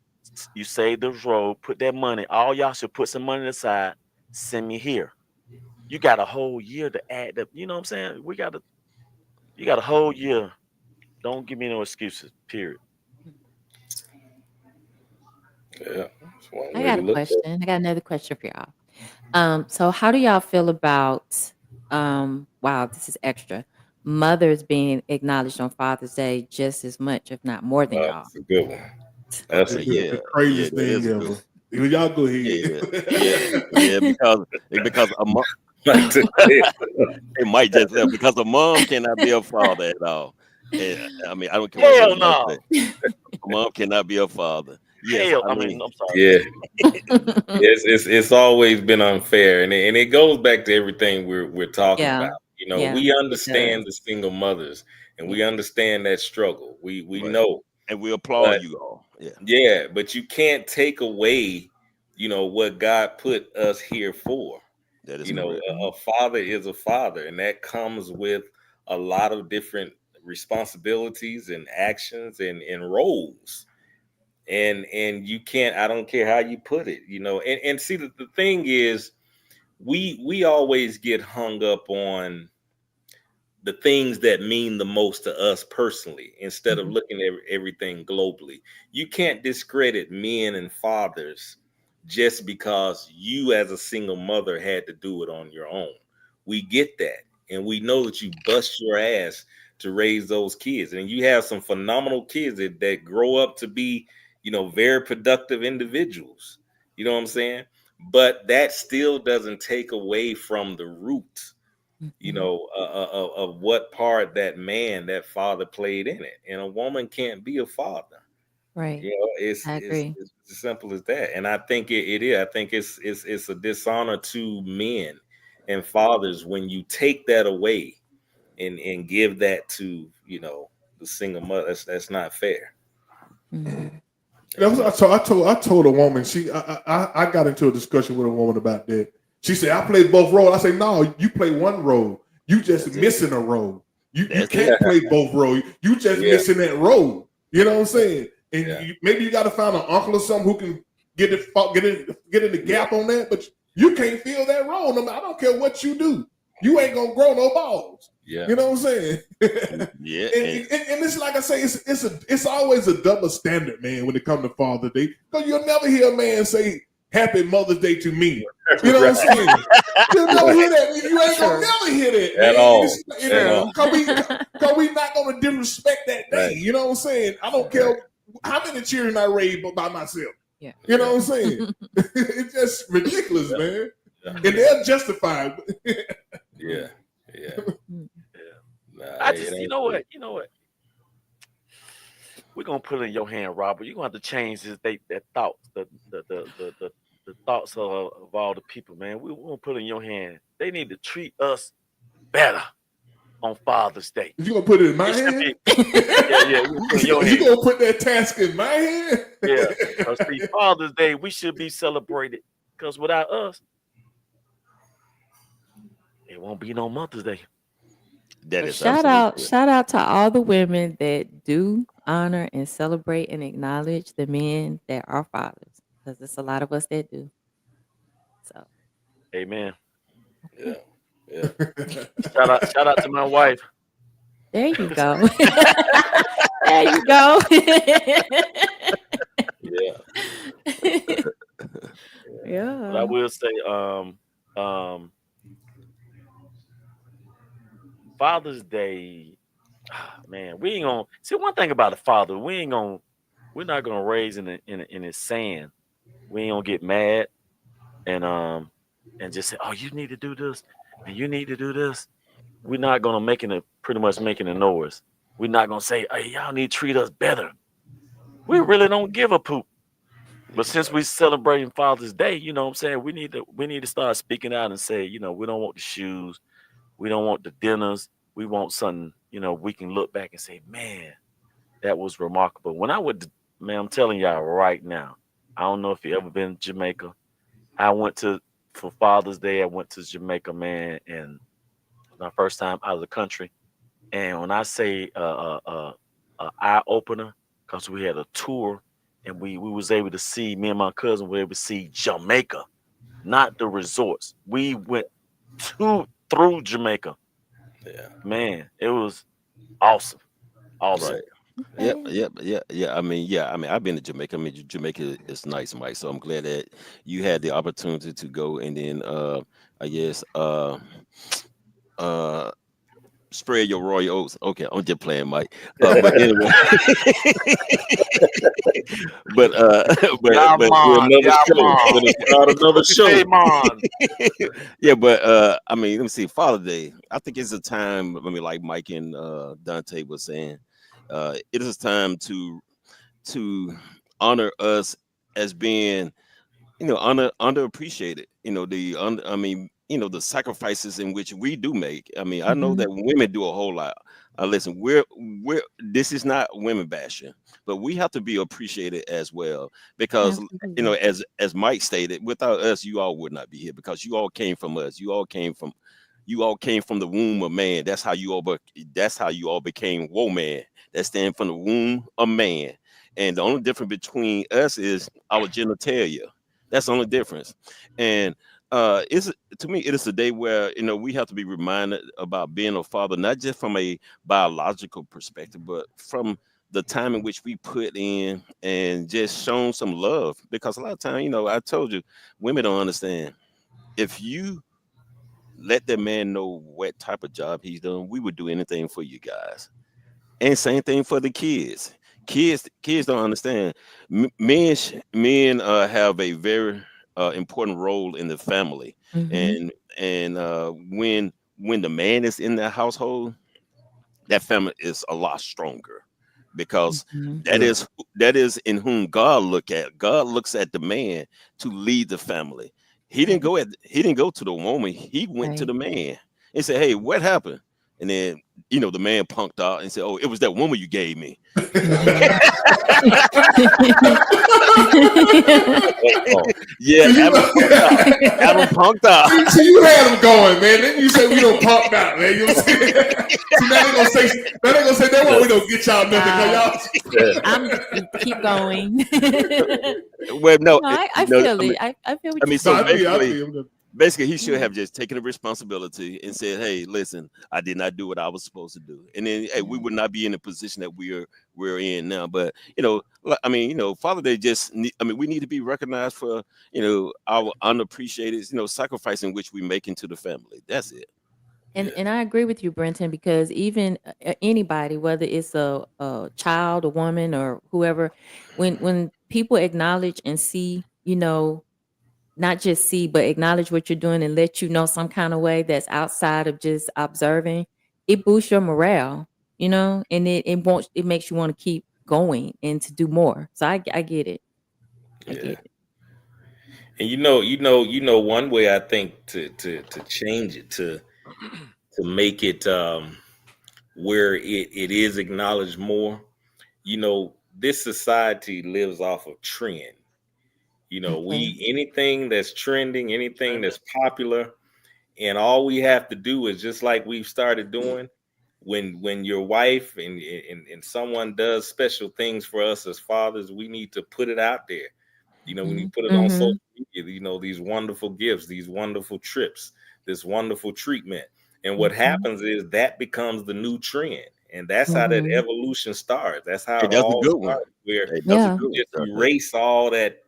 you save this roll, put that money. All y'all should put some money aside. Send me here. You got a whole year to add up. You know what I'm saying? You got a whole year. Don't give me no excuses. Period. Yeah. I got a question. I got another question for y'all. So how do y'all feel about wow, this is extra. Mothers being acknowledged on Father's Day just as much, if not more than y'all? That's a good one. That's the craziest thing ever. Y'all go ahead. Yeah, because a mom, it might just because a mom cannot be a father at all. And, I mean, I don't care. Hell no. A mom cannot be a father. Yes, Hell, I'm sorry. Yeah. It's always been unfair, and it goes back to everything we're talking about. You know, Yeah, we it understand does. the single mothers, and we Yeah. understand that struggle. We Right. know, And we applaud but you all. Yeah. yeah, but you can't take away, you know, what God put us here for. That is You know, correct. a father is a father, and that comes with a lot of different responsibilities and actions and roles. And you can't, I don't care how you put it, you know. And see, the thing is, we always get hung up on the things that mean the most to us personally instead of Mhm. looking at everything globally. You can't discredit men and fathers just because you as a single mother had to do it on your own. We get that, and we know that you bust your ass to raise those kids, and you have some phenomenal kids that grow up to be, you know, very productive individuals. You know what I'm saying? But that still doesn't take away from the root, you Mhm. know, of what part that man, that father played in it. And a woman can't be a father. Right. You know, I agree. it's as simple as that. And I think it is. I think it's a dishonor to men and fathers when you take that away and give that to, you know, the single mother. That's not fair. Mhm. That That's was, not. I told a woman. I got into a discussion with a woman about that. She said I played both roles. I say no, you play one role. You just That's it. missing a role. You That's it. can't play both roles. You just Yeah, missing that role. You know what I'm saying? And yeah, maybe you got to find an uncle or something who can get in the yeah, gap on that. But you can't fill that role. No, I don't care what you do. You ain't gonna grow no balls. yeah, You know what I'm saying? Yeah. And it's like I say, it's always a double standard, man, when it comes to Father's Day. Because you'll never hear a man say Happy Mother's Day to me. You know what I'm right, saying? You'll never hear that. You ain't gonna True. never hear that, at man. all, at all. True. Cause we not gonna disrespect that day. Right, You know what I'm saying? I don't right, care how many children I raised by myself. Yeah. You know yeah, what I'm saying? It's just ridiculous, yeah, man. yeah, And they're justified. yeah, yeah. Mm. Nah, I it just, ain't cool. you know what? We're gonna put it in your hand, Robert. You're gonna have to change that thoughts, the thoughts of all the people, man. We're gonna put it in your hand. They need to treat us better on Father's Day. You gonna put it in my It should hand? be, yeah, we put it in your You hand. gonna put that task in my hand? Yeah. Because see, Father's Day, we should be celebrated. Because without us, it won't be no Mother's Day. That But is absolutely correct. shout out to all the women that do honor and celebrate and acknowledge the men that are fathers. Because there's a lot of us that do. So Amen. Yeah, okay. yeah, Shout out to my wife. There you go. There you go. yeah, But I Yeah. will say, Father's Day, man, we ain't gonna see one thing about a father. We're not gonna raise in his sand. We ain't gonna get mad and just say, oh, you need to do this and you need to do this. We're not gonna pretty much making a noise. We're not gonna say, hey, y'all need to treat us better. We really don't give a poop. But since we celebrating Father's Day, you know what I'm saying, we need to start speaking out and say, you know, we don't want the shoes, we don't want the dinners, we want something, you know, we can look back and say, man, that was remarkable. When I would, man, I'm telling y'all right now, I don't know if you ever been to Jamaica. I went for Father's Day, I went to Jamaica, man, and my first time out of the country. And when I say eye opener, because we had a tour and we was able to see, me and my cousin were able to see Jamaica, not the resorts. We went through Jamaica. yeah. Man, it was awesome. Awesome. Right. Yep, Okay. yep, yeah. I mean, I've been to Jamaica. I mean, Jamaica is nice, Mike. So I'm glad that you had the opportunity to go and then, I guess, uh, spread your royal oats. Okay, I'm just playing, Mike. But anyway, but Do Yaman, another show. Yaman. Gonna start another show. Yaman. yeah, but I mean, let me see. Father Day. I think it's a time. I mean, like Mike and Dante was saying, it is time to honor us as being, you know, underappreciated. You know, I mean, you know, the sacrifices in which we do make. I mean, I know that women do a whole lot. Listen, we're this is not women bashing, but we have to be appreciated as well, because you know, as Mike stated, without us, you all would not be here, because you all came from us. You all came from the womb of man. That's how you all became woman. That stand from the womb of man. And the only difference between us is our genitalia. That's the only difference. And it's to me, it is a day where, you know, we have to be reminded about being a father, not just from a biological perspective, but from the time in which we put in and just shown some love. Because a lot of time, you know, I told you, women don't understand. If you let that man know what type of job he's done, we would do anything for you guys. And same thing for the kids. Kids don't understand. Men have a very important role in the family, and when the man is in the household, that family is a lot stronger, because that is in whom God look at. God looks at the man to lead the family. He didn't go to the woman. He went to the man and said, "Hey, what happened?" And then, you know, the man punked out and said, "Oh, it was that woman you gave me." Yeah, Adam punked out. See, you had him going, man. Then you say we don't punked out, man. You know what I'm saying? See, now they gonna say that one we don't get y'all nothing. I'm keep going. Well, no, I feel it. I feel what you're saying. Basically, he should have just taken the responsibility and said, "Hey, listen, I did not do what I was supposed to do," and then we would not be in the position that we're in now. But you know, I mean, you know, Father Day we need to be recognized for, you know, our unappreciated, you know, sacrificing which we make into the family. That's it. And I agree with you, Brenton, because even anybody, whether it's a child, a woman, or whoever, when people acknowledge and see, you know, not just see, but acknowledge what you're doing and let you know some kind of way that's outside of just observing, it boosts your morale, you know, and it makes you want to keep going and to do more. So I get it. I get it. And you know, one way I think to change it, to make it where it is acknowledged more, you know, this society lives off of trend. You know, anything that's trending, anything that's popular, and all we have to do is, just like we've started doing, when your wife and someone does special things for us as fathers, we need to put it out there. You know, when you put it on social media, you know, these wonderful gifts, these wonderful trips, this wonderful treatment. And what happens is that becomes the new trend. And that's how that evolution starts. That's how it all starts, where you just erase all that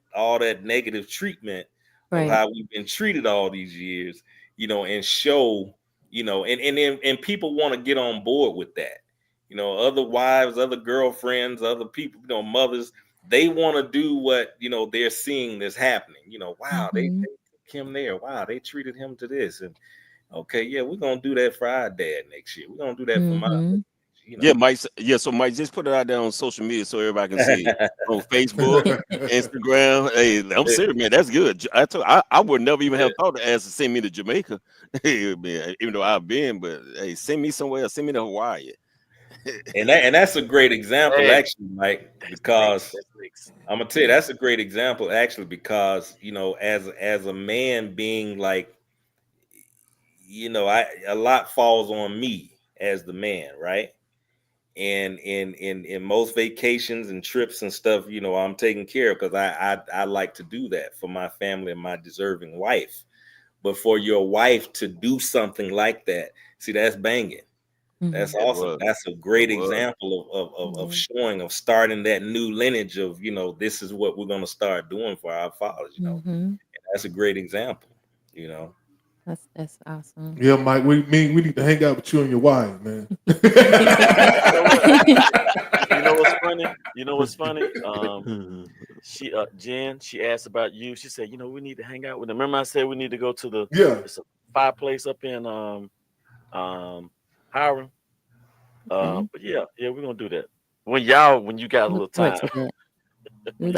negative treatment of how we've been treated all these years, you know, and show, you know, and people want to get on board with that. You know, other wives, other girlfriends, other people, you know, mothers, they want to do what, you know, they're seeing this happening. You know, wow, they took him there. Wow, they treated him to this. And okay, yeah, we're gonna do that for our dad next year. We're gonna do that for my, you know. Yeah, Mike. Yeah, so Mike, just put it out there on social media so everybody can see it. On Facebook, Instagram. Hey, I'm serious, man. That's good. I would never even have thought to ask to send me to Jamaica, even though I've been. But hey, send me somewhere. Send me to Hawaii. And that's a great example, actually, Mike, because I'm gonna tell you, that's a great example, actually, because, you know, as a man, being like, you know, a lot falls on me as the man, right? And in most vacations and trips and stuff, you know, I'm taking care of, because I like to do that for my family and my deserving wife. But for your wife to do something like that, see, that's banging. That's awesome. That's a great example of showing, of starting that new lineage of, you know, this is what we're going to start doing for our fathers, you know. And that's a great example, you know. That's awesome. Yeah, Mike, we need to hang out with you and your wife, man. You know what's funny? You know what's funny? Jen, she asked about you. She said, you know, we need to hang out with them. Remember I said we need to go to it's a fireplace up in Hiram. But yeah, we're gonna do that. When you got a little time.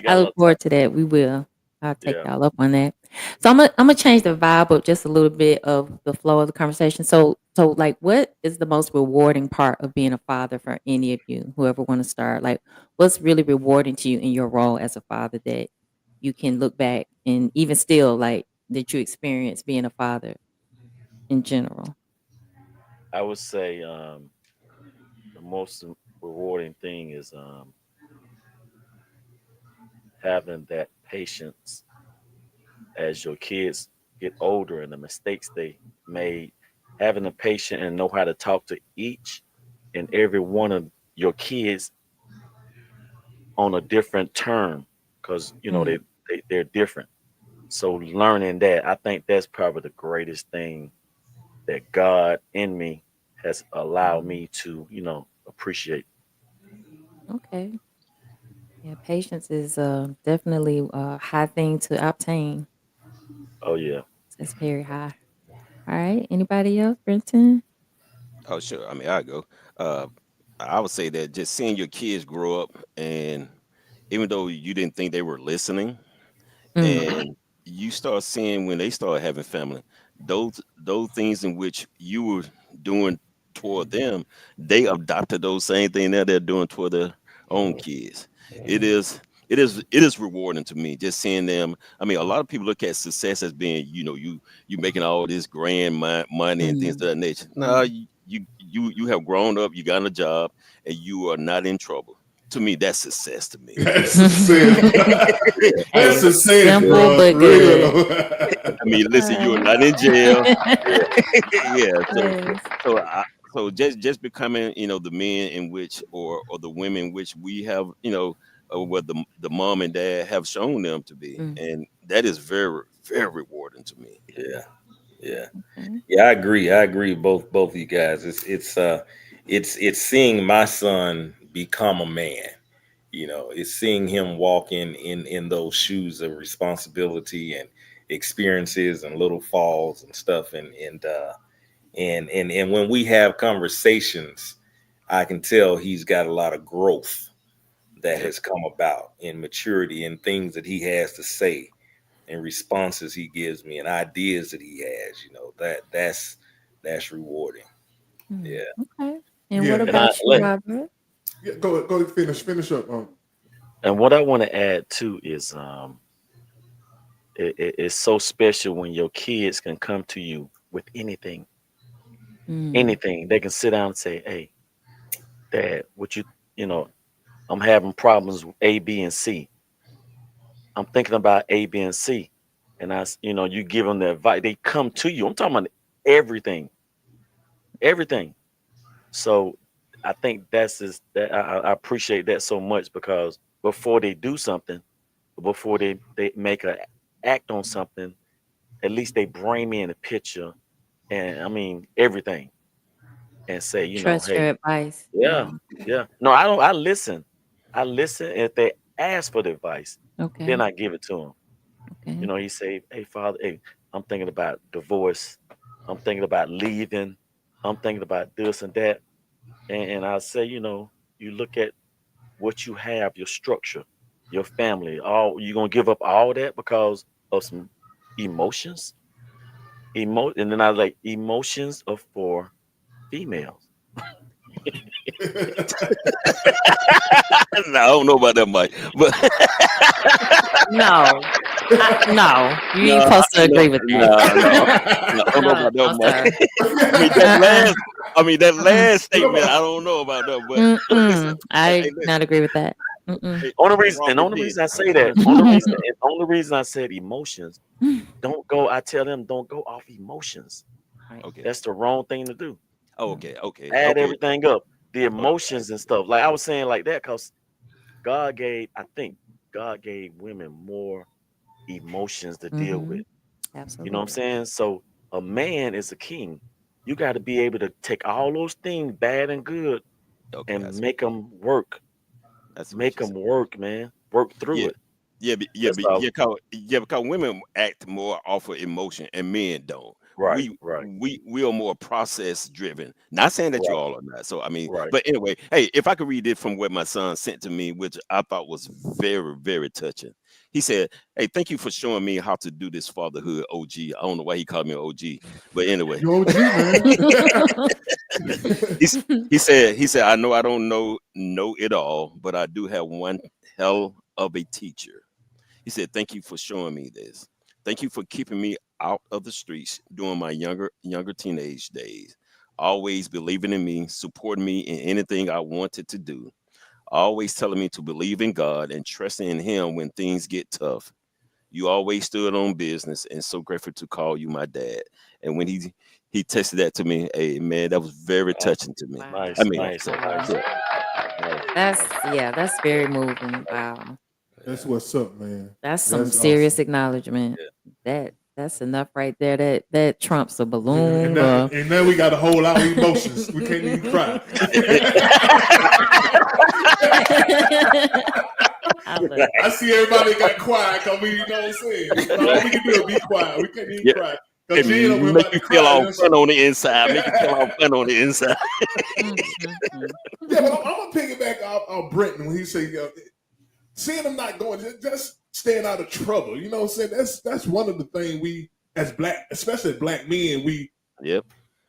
I look forward to that. We will. I'll take Yeah. y'all up on that. So I'm gonna change the vibe up just a little bit of the flow of the conversation. So like, what is the most rewarding part of being a father for any of you, whoever want to start? Like, what's really rewarding to you in your role as a father that you can look back and even still like that you experience being a father in general? I would say the most rewarding thing is having that patience as your kids get older and the mistakes they made, having the patience and know how to talk to each and every one of your kids on a different term, because Mm, they're different. So learning that, I think that's probably the greatest thing that God in me has allowed me to appreciate. okay. Yeah, patience is definitely a high thing to obtain. Oh yeah. It's very high. All right. Anybody else, Brenton? Oh, sure. I mean, I go. Uh, I would say that just seeing your kids grow up, and even though you didn't think they were listening, Mm, and you start seeing when they start having family, those things in which you were doing toward them, they adopted those same thing that they're doing toward their own kids. It is it is rewarding to me just seeing them. I mean, a lot of people look at success as being, you making all this grand money and things of mm. that nature. No, you have grown up, you got a job, and you are not in trouble. To me, that's success to me. That's success. That's Hey, success, Yeah. simple bro. but For real good. though. I mean, All listen, you are right. not in jail. Yeah. Yeah. So Yes. so I so just becoming, the men in which, or the women in which we have, what the mom and dad have shown them to be, Mm, and that is very, very rewarding to me. Yeah, yeah, okay. yeah. I agree. I agree. Both of you guys. It's seeing my son become a man. It's seeing him walk in those shoes of responsibility and experiences and little falls and stuff. And when we have conversations, I can tell he's got a lot of growth that Yep. has come about in maturity and things that he has to say and responses he gives me and ideas that he has. That's rewarding. Mm, Yeah. okay. And what Yeah. And I about you, let Robert? Yeah, go finish up. and what I want to add too is it's so special when your kids can come to you with anything, Mm, anything. They can sit down and say, "Hey, Dad, you know, I'm having problems with A, B, and C. I'm thinking about A, B, and C." And you give them the advice. They come to you. I'm talking about everything, everything. So I think that I appreciate that so much because before they do something, before they make a act on something, at least they bring me in a picture, and I mean everything, and say, trust your hey, advice. yeah, Yeah. yeah. No, I don't. I listen. I listen. If they ask for the advice, then Okay. I give it to them. Okay. He say, "Hey, Father, hey, I'm thinking about divorce. I'm thinking about leaving. I'm thinking about this and that." And I say, you look at what you have, your structure, your family. All you gonna give up all that because of some emotions? And then I like emotions are for females. No, I don't know about that, Mike, but No. No. You ain't no, supposed to no, agree with that. no, no, no, I don't know about that, No, Mike. sir. I mean that Uh-uh. last, that Uh-uh. last statement, I don't know about that, but listen, I hey, not listen, agree with that. Mm-mm. hey, Only hey, reason and Robert only did. reason I say that, only reason I said emotions, don't go. I tell them don't go off emotions. Right. Okay. That's the wrong thing to do. Oh, Mm. okay, okay, Add okay, everything up, the okay. emotions and stuff. Like I was saying like that, because I think God gave women more emotions to deal with. Mhm. You know what I'm Absolutely. saying? So a man is a king. You got to be able to take all those things, bad and good, Okay, I and see. make them work. I see what Make you're them saying. work, man. Work through Yeah, it. yeah, That's but all. because women act more off of emotion and men don't. Right, right, We are more process driven. Not saying that you right, all are not. So I mean, right. but anyway, hey, if I could read it from what my son sent to me, which I thought was very, very touching. He said, "Hey, thank you for showing me how to do this fatherhood, OG." I don't know why he called me an OG, but anyway, You OG, man. he said, "I know I don't know it all, but I do have one hell of a teacher." He said, "Thank you for showing me this. Thank you for keeping me out of the streets during my younger teenage days. Always believing in me, supporting me in anything I wanted to do. Always telling me to believe in God and trusting in Him when things get tough. You always stood on business, and so grateful to call you my dad." And when he texted that to me, hey man, that was very touching to me. Wow. Nice, I mean, nice, so, nice. yeah. That's very moving. Wow. That's what's up, man. That's some That's serious awesome. acknowledgement. That's enough right there. That trumps a And balloon. now we got to hold our emotions. We can't even cry. I see everybody got quiet because we, you know what I'm saying? All we can do is be quiet. We can't even cry. Hey, make you feel all fun on the inside. Make you feel all fun on the inside. Yeah, but I'm going to piggyback off Brenton when he say, seeing them not going, just staying out of trouble. You know what I'm saying? That's one of the things we, as black, especially black men, we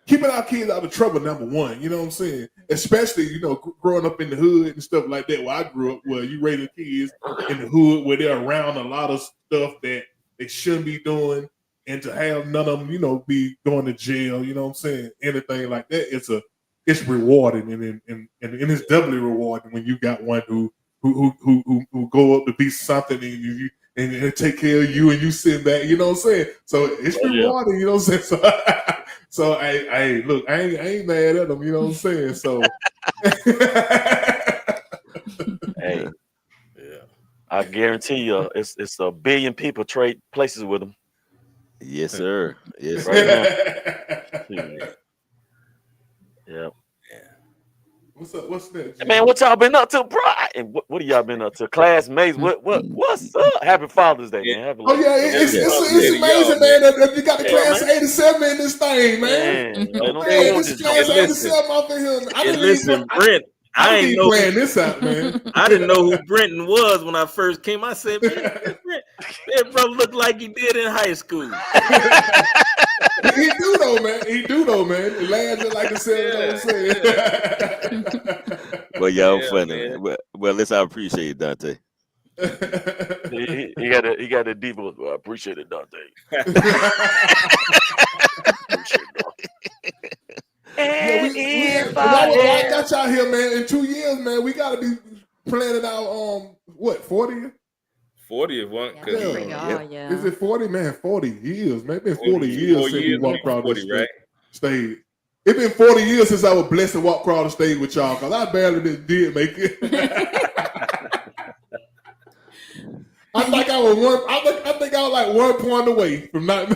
keeping our kids out of trouble, number one. You know what I'm saying? Especially, you know, growing up in the hood and stuff like that. Where I grew up, where you raising kids in the hood, where they're around a lot of stuff that they shouldn't be doing, and to have none of them, you know, be going to jail. You know what I'm saying? Anything like that, it's rewarding, and it's doubly rewarding when you got one who go up to be something and take care of you, and you sit back. You know what I'm saying? So it's rewarding. You know what I'm saying? So I look, I ain't mad at them. You know what I'm saying? So hey, I guarantee you, it's a billion people trade places with them. Yes, sir. Yes, Right sir. now. Yeah. What's up? What's that? Man, what y'all been up to, bro? And what have y'all been up to? Classmates, what's up? Happy Father's Day, man. Happy It's amazing, man, that you got the class of 87 in this thing, man. This class of 87 up in here. Listen, Brent, I ain't know playing this out, man. I didn't know who Brenton was when I first came. I said, man, that brother looked like he did in high school. He do though, man. He laughs just like the 7 Well, y'all funny. Well, listen, I appreciate it, Dante. he got a deep voice. Well, I appreciate it, Dante. I got y'all here, man. In 2 years, man, we gotta be planning out 40th? 40th one. Is it 40? Man, 40 years. Maybe 40 years since we walked across the stage. It's been 40 years since I was blessed to walk across the stage with y'all, because I barely did make it. I think I was like 1 point away from not.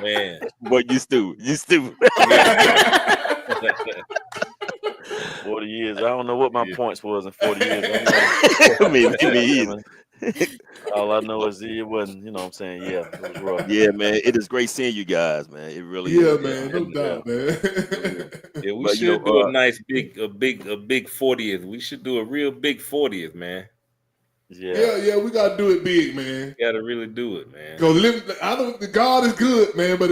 Man, but you stupid. 40 years. I don't know what my points was in 40 years. Me. All I know is it wasn't, you know what I'm saying? Yeah, it was rough. Yeah, man. It is great seeing you guys, man. It really is. Man. No doubt, man. Yeah, we should do a nice big 40th. We should do a real big 40th, man. Yeah, we gotta do it big, man. Gotta really do it, man. Because God is good, man, but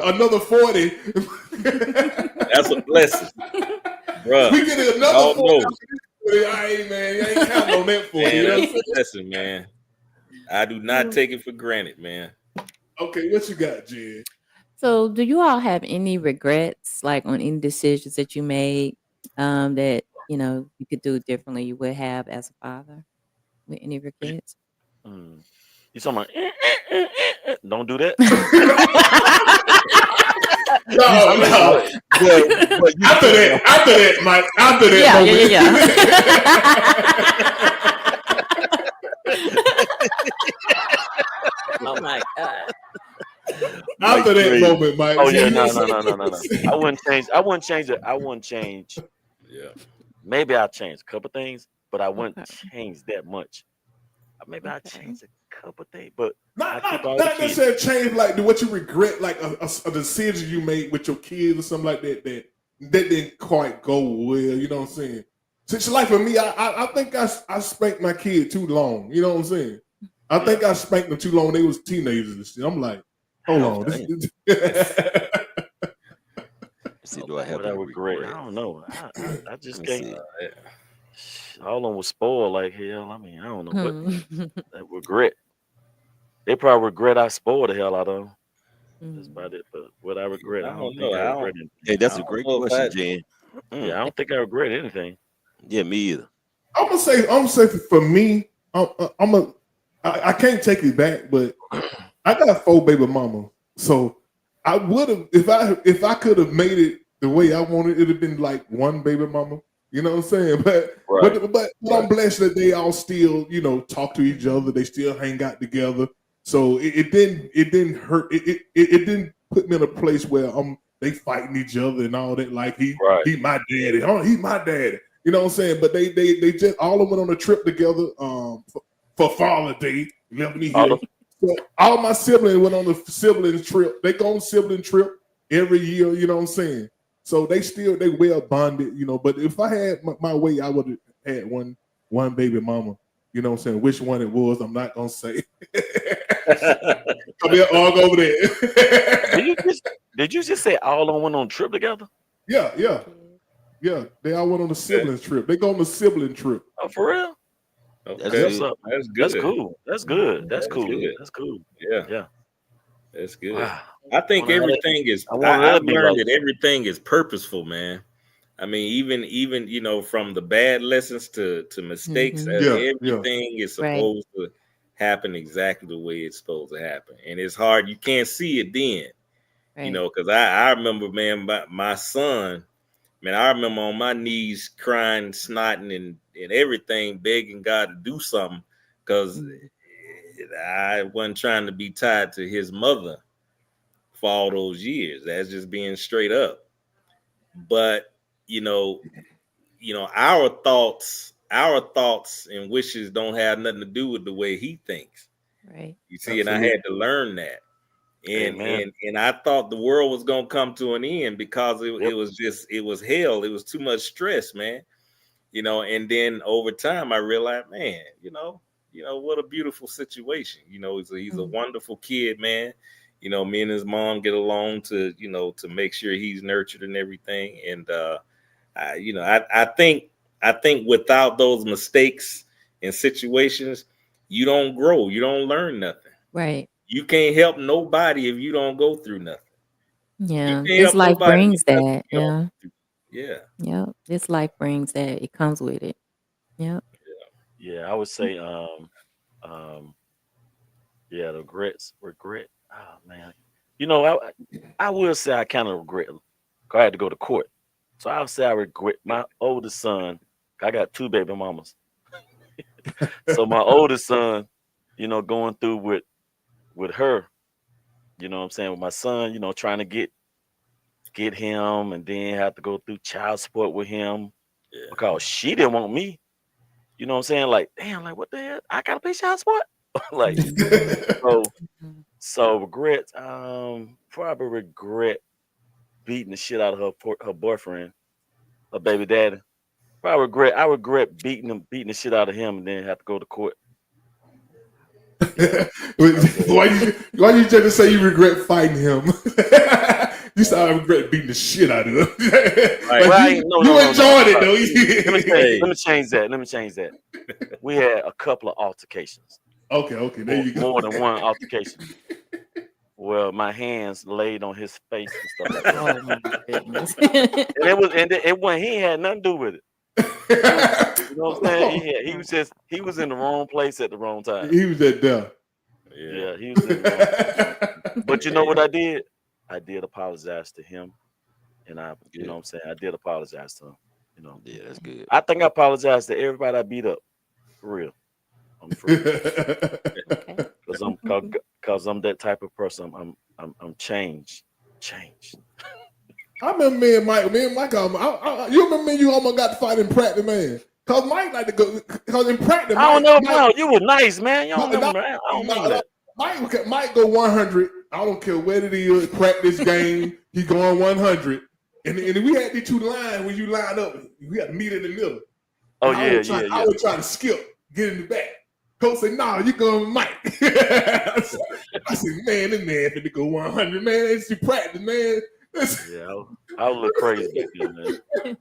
another 40. That's a blessing. Bruh. We get another 40. Man, you ain't counting on that for you. That's a blessing, man. I do not take it for granted, man. Okay, what you got, Jen? So, do you all have any regrets, like on any decisions that you made that you know you could do differently? You would have as a father, with any regrets? You talking about? Don't do that. No. But after that, Mike. After that, Oh my God. After that moment, Mike. Oh yeah, no. I wouldn't change it. I wouldn't change. Yeah. Maybe I'll change a couple things, but I wouldn't change that much. Maybe I'll change a couple things, but not necessarily change like what you regret, like a decision you made with your kids or something like that didn't quite go well. You know what I'm saying? Since like for me, I think I spanked my kid too long. You know what I'm saying? I think I spanked them too long. They was teenagers and shit. I'm like, hold on. See, do I have what I any regret? regrets? I don't know. I just Let me can't. see. All of them was spoiled like hell. I mean, I don't know what Hmm. that regret. They probably regret I spoiled the hell out of them. That's about it. But what I regret, I don't think I regret anything. Hey, that's I a don't great know if question, I- Jen. Yeah, I don't think I regret anything. Yeah, me either. I'm gonna say for me, I can't take it back, but I got 4 baby mamas. So I would have if I could have made it the way I wanted, it'd have been like 1 baby mama. You know what I'm saying? But I'm blessed that they all still, talk to each other. They still hang out together. So it didn't hurt. It didn't put me in a place where they fighting each other and all that. Like he my daddy. Oh, he my daddy. You know what I'm saying? But they just all of them went on a trip together for Father's Day. Left me here. So all my siblings went on the sibling trip. They go on sibling trip every year. You know what I'm saying? So they well bonded. But if I had my way, I would have had one baby mama. You know what I'm saying? Which one it was, I'm not gonna say. I'll be all over there. Did you just say all of them went on a trip together? Yeah. They all went on a siblings trip. They go on a sibling trip. Oh, for real? Okay. That's good. That's cool. That's good. That's cool. That's cool. Yeah. That's good. Wow. I think everything is. I've learned that everything is purposeful, man. I mean, even from the bad lessons to mistakes, everything is supposed to happen exactly the way it's supposed to happen, and it's hard. You can't see it then, because I remember, man, my son, man, I remember on my knees crying, snotting, and everything, begging God to do something, because I wasn't trying to be tied to his mother for all those years. That's just being straight up. But our thoughts and wishes don't have nothing to do with the way he thinks. Right. You see, and I had to learn that. And I thought the world was gonna come to an end because it was hell. It was too much stress, man. And then over time I realized, man, what a beautiful situation. He's a wonderful kid, man. Me and his mom get along to make sure he's nurtured and everything. And I think without those mistakes and situations, you don't grow, you don't learn nothing. Right. You can't help nobody if you don't go through nothing. Yeah. This life brings that. Yeah. Yeah. Yeah. This life brings that. It comes with it. Yeah. Yeah, I would say regret. Oh man. I will say I kind of regret. I had to go to court. So I would say I regret my oldest son. I got 2 baby mamas. So my oldest son, going through with her, what I'm saying, with my son, trying to get him and then have to go through child support with him because she didn't want me. You know what I'm saying? Like, damn, like what the hell? I gotta pay child support? Like, so regrets, probably regret beating the shit out of her boyfriend, her baby daddy. I regret beating the shit out of him and then have to go to court. Why you just say you regret fighting him? You said I regret beating the shit out of him. You enjoyed it though. Let me change that. We had a couple of altercations. Okay. There you go. More than one altercation. Well, my hands laid on his face and stuff like that. Oh my goodness. And he had nothing to do with it. You know what I'm saying? He was in the wrong place at the wrong time. He was at there. Yeah, he was in the wrong place. But you know what I did? I did apologize to him. And you know what I'm saying? I did apologize to him. Yeah, that's good. I think I apologized to everybody I beat up. For real. I'm free. Because I'm that type of person. I'm changed. I remember me and Mike. You remember me? You almost got to fight in practice, man. Cause Mike like to go. Cause in practice, I don't know, Mike, you were nice, man. You don't remember that? I don't remember that. Mike go 100. I don't care what it is. Practice game, he going 100. And we had these 2 lines when you line up. We had to meet in the middle. Oh, I yeah. would try to skip, get in the back. Coach said, "No, you going with Mike." I said, "Man, this man finna go 100, man. It's your practice, man." Yeah, I was a little crazy back then, man.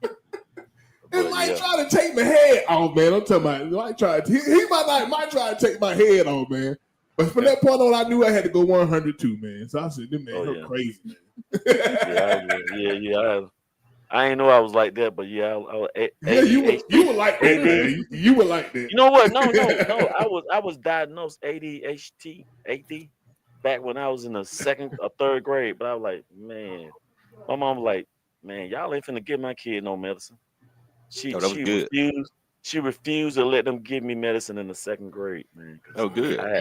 And Mike tried to take my head off, man. I'm talking about Mike tried. He might try to take my head off, man. But from that point on, I knew I had to go 100 too, man. So I said, "This man, her crazy, man." I ain't know I was like that, but yeah, you were like that, man. You were like that. You know what? No. I was diagnosed AD back when I was in the 2nd or 3rd grade. But I was like, man, my mom was like, man, y'all ain't finna give my kid no medicine. She refused to let them give me medicine in the 2nd grade, man. Oh, good. I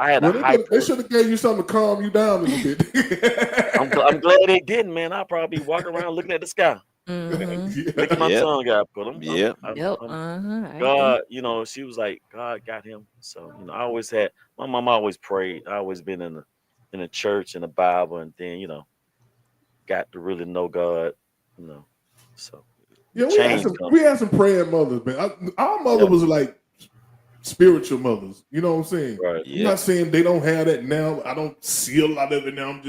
had a hyper. They should have gave you something to calm you down a little bit. I'm glad they didn't, man. I'd probably be walking around looking at the sky. Licking my tongue out, but God, she was like, God got him. So, I always had, my mom always prayed. I always been in the church and the Bible, and then, got to really know God, so. Yeah, we had some praying mothers, man. Our mother was like spiritual mothers. You know what I'm saying? Right. I'm not saying they don't have that now. I don't see a lot of it now.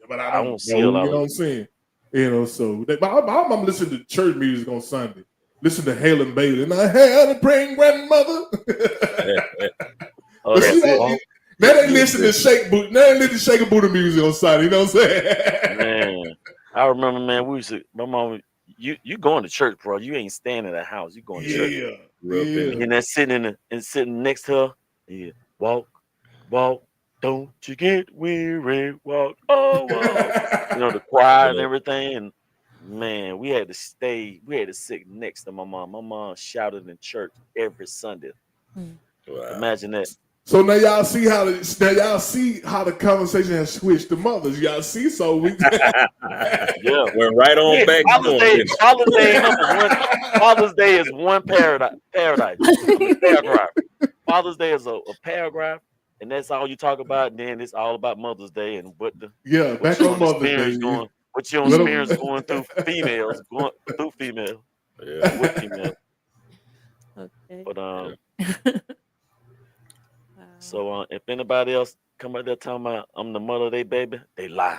But I don't see a lot. You know what I'm saying? So my mom listened to church music on Sunday. Listen to Hale and Bailey, and I had a praying grandmother. Oh, that's it. Now they listen to Shake a Buddha music on Sunday. You know what I'm saying? Man, I remember, man. My mom. You going to church, bro? You ain't staying in the house. You going to church? Yeah. And that's sitting next to her. Yeah, walk, don't you get weary? Walk, oh, walk. The choir and everything. And man, we had to sit next to my mom. My mom shouted in church every Sunday. Wow. Imagine that. So now y'all see how the conversation has switched to mothers. Y'all see, so we went right on back. Father's Day is one paradise. Paragraph. Father's Day is a paragraph, and that's all you talk about. And then it's all about Mother's Day and what back on Mother's Day. What your experience going through females, with females. Okay. But So if anybody else come out there talking about I'm the mother of their baby, they lie.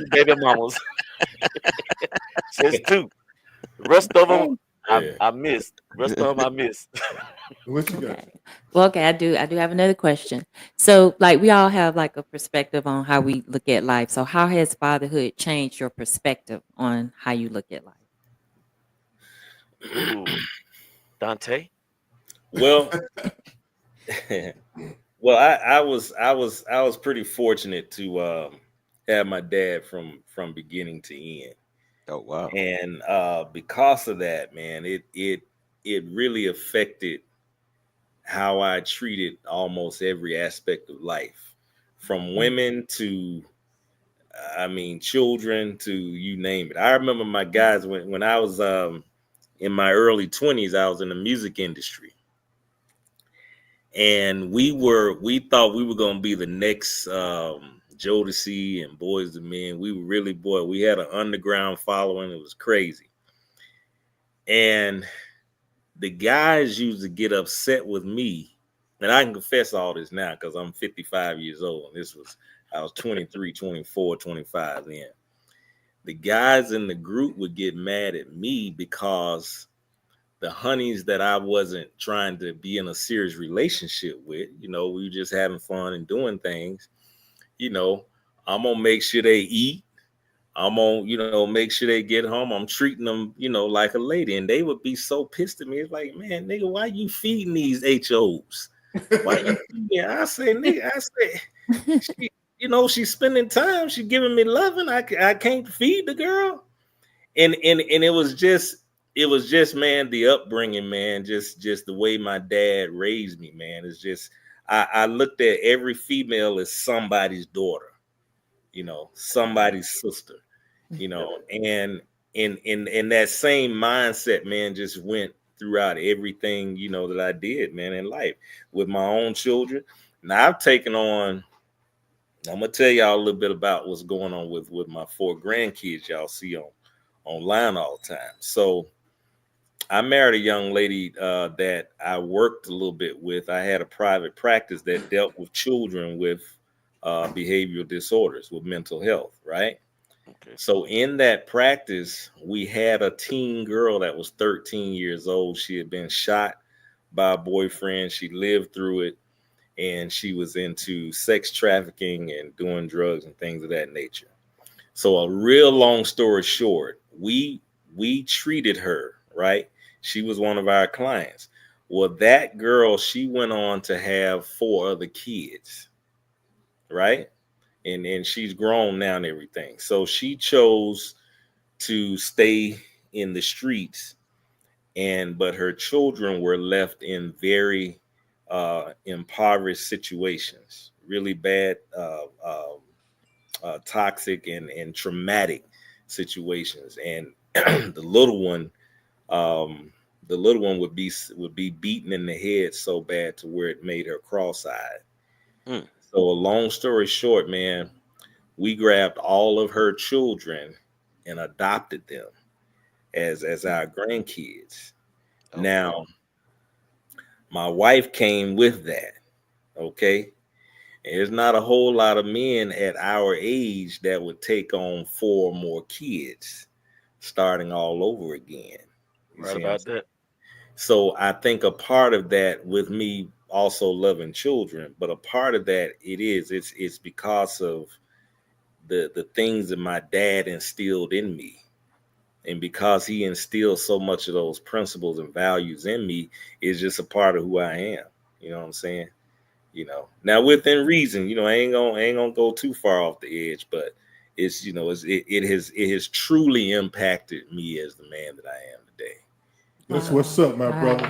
Baby mamas. Just 2. The rest of them I missed. The rest of them I missed. What you got? Well, okay, I do have another question. So, like, we all have like a perspective on how we look at life. So, how has fatherhood changed your perspective on how you look at life? Ooh. Dante? Well, I was pretty fortunate to have my dad from beginning to end. Oh wow! And because of that, man, it really affected how I treated almost every aspect of life, from women to, children to you name it. I remember my guys when I was in my early 20s, I was in the music industry. And we thought we were going to be the next Jodeci and Boys II Men. We were really, we had an underground following. It was crazy. And the guys used to get upset with me. And I can confess all this now because I'm 55 years old. And I was 23, 24, 25 then. The guys in the group would get mad at me because the honeys that I wasn't trying to be in a serious relationship with, we were just having fun and doing things, I'm going to make sure they eat. I'm going to, make sure they get home. I'm treating them, like a lady. And they would be so pissed at me. It's like, man, nigga, why you feeding these HOs? Why you feeding? I say, she's spending time. She's giving me loving. I can't feed the girl. And it was just, man, the upbringing, man, just the way my dad raised me, man. It's just, I looked at every female as somebody's daughter, somebody's sister, and in that same mindset, man, just went throughout everything, that I did, man, in life with my own children. Now I've taken on, I'm going to tell y'all a little bit about what's going on with my 4 grandkids y'all see online all the time. So I married a young lady that I worked a little bit with. I had a private practice that dealt with children with behavioral disorders, with mental health, right? Okay. So in that practice, we had a teen girl that was 13 years old. She had been shot by a boyfriend. She lived through it, and she was into sex trafficking and doing drugs and things of that nature. So a real long story short, we treated her, right? She was one of our clients. Well, that girl, she went on to have 4 other kids, right? And she's grown now and everything. So she chose to stay in the streets, but her children were left in very impoverished situations, really bad toxic and traumatic situations. And the little one would be beaten in the head so bad to where it made her cross-eyed. Mm. So a long story short, man, we grabbed all of her children and adopted them as our grandkids. Okay. Now, my wife came with that. Okay. And there's not a whole lot of men at our age that would take on 4 more kids, starting all over again. You Right see about that. So I think a part of that, with me also loving children, but a part of that it's because of the things that my dad instilled in me. And because he instilled so much of those principles and values in me, is just a part of who I am. You know what I'm saying? Now within reason, I ain't gonna go too far off the edge, but it has truly impacted me as the man that I am today. That's what's up, my brother.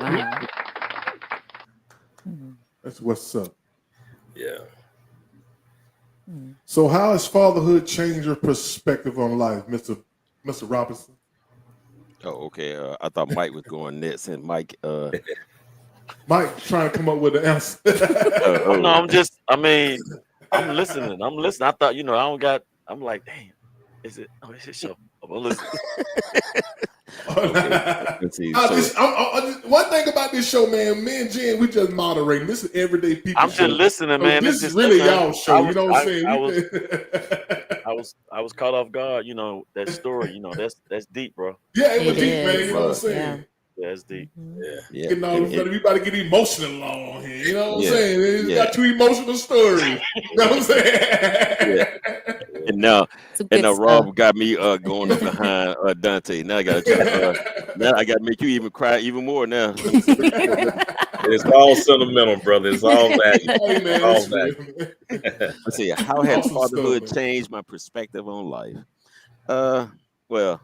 Wow. That's what's up. Yeah. So how has fatherhood changed your perspective on life, Mr. Robinson? Oh, okay. I thought Mike was going next, and Mike. Mike trying to come up with an answer. No, I'm listening. I thought, I don't got. I'm like, damn. Is it? Oh, it's his show. I'm listening. Okay. Let's see. One thing about this show, man, me and Jen, we just moderating. This is everyday people. I'm just listening, man. This is really y'all show. You know what I'm saying? I was caught off guard. That story. That's deep, bro. Yeah, it was deep, man. You know what I'm saying? Yeah, it's deep. Yeah. Getting all we about to get emotional on here. You know what I'm saying? It's Yeah. got 2 emotional stories. You know what I'm saying? And now Rob got me going up behind Dante. Now I got to make you even cry even more now. It's all sentimental, brother. It's all that. All that. Let's see. How has fatherhood changed my perspective on life? Well,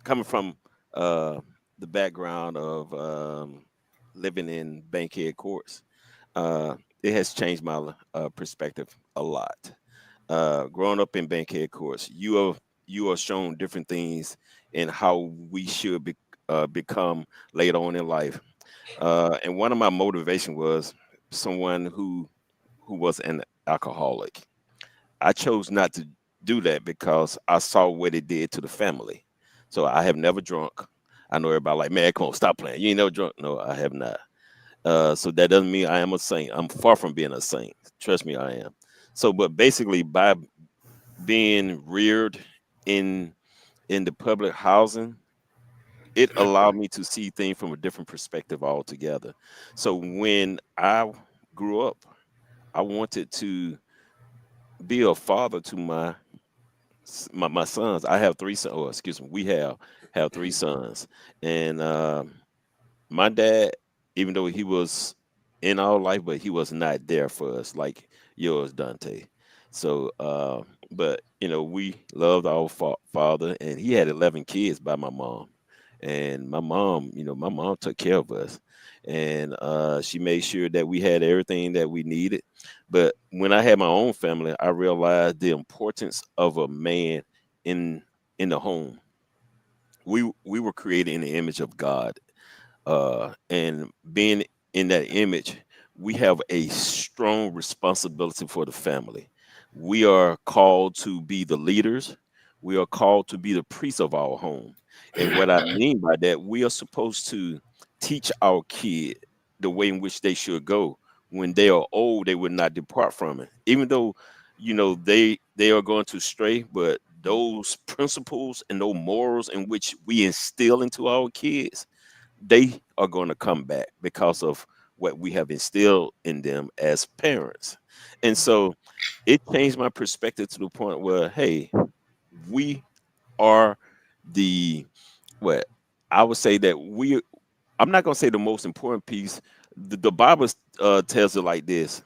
coming from the background of living in Bankhead Courts, it has changed my perspective a lot. Growing up in Bankhead Courts, you are shown different things in how we should become later on in life. And one of my motivation was someone who was an alcoholic. I chose not to do that because I saw what it did to the family. So I have never drunk. I know everybody like, man, come on, stop playing. You ain't never drunk. No, I have not. So that doesn't mean I am a saint. I'm far from being a saint. Trust me, I am. So, but basically, by being reared in the public housing, it allowed me to see things from a different perspective altogether. So when I grew up, I wanted to be a father to my sons. I have 3 sons. Oh, excuse me. We have 3 sons, and my dad, even though he was in our life, but he was not there for us like yours, Dante. So, but we loved our father, and he had 11 kids by my mom, and my mom took care of us, and she made sure that we had everything that we needed. But when I had my own family, I realized the importance of a man in the home. We were created in the image of God, and being in that image, we have a strong responsibility for the family. We are called to be the leaders. We are called to be the priests of our home. And what I mean by that, we are supposed to teach our kid the way in which they should go. When they are old, they will not depart from it. Even though, they are going to stray, but those principles and those morals in which we instill into our kids, they are going to come back because of what we have instilled in them as parents. And so it changed my perspective to the point where, hey, we are the what I would say that I'm not going to say the most important piece. The Bible tells it like this: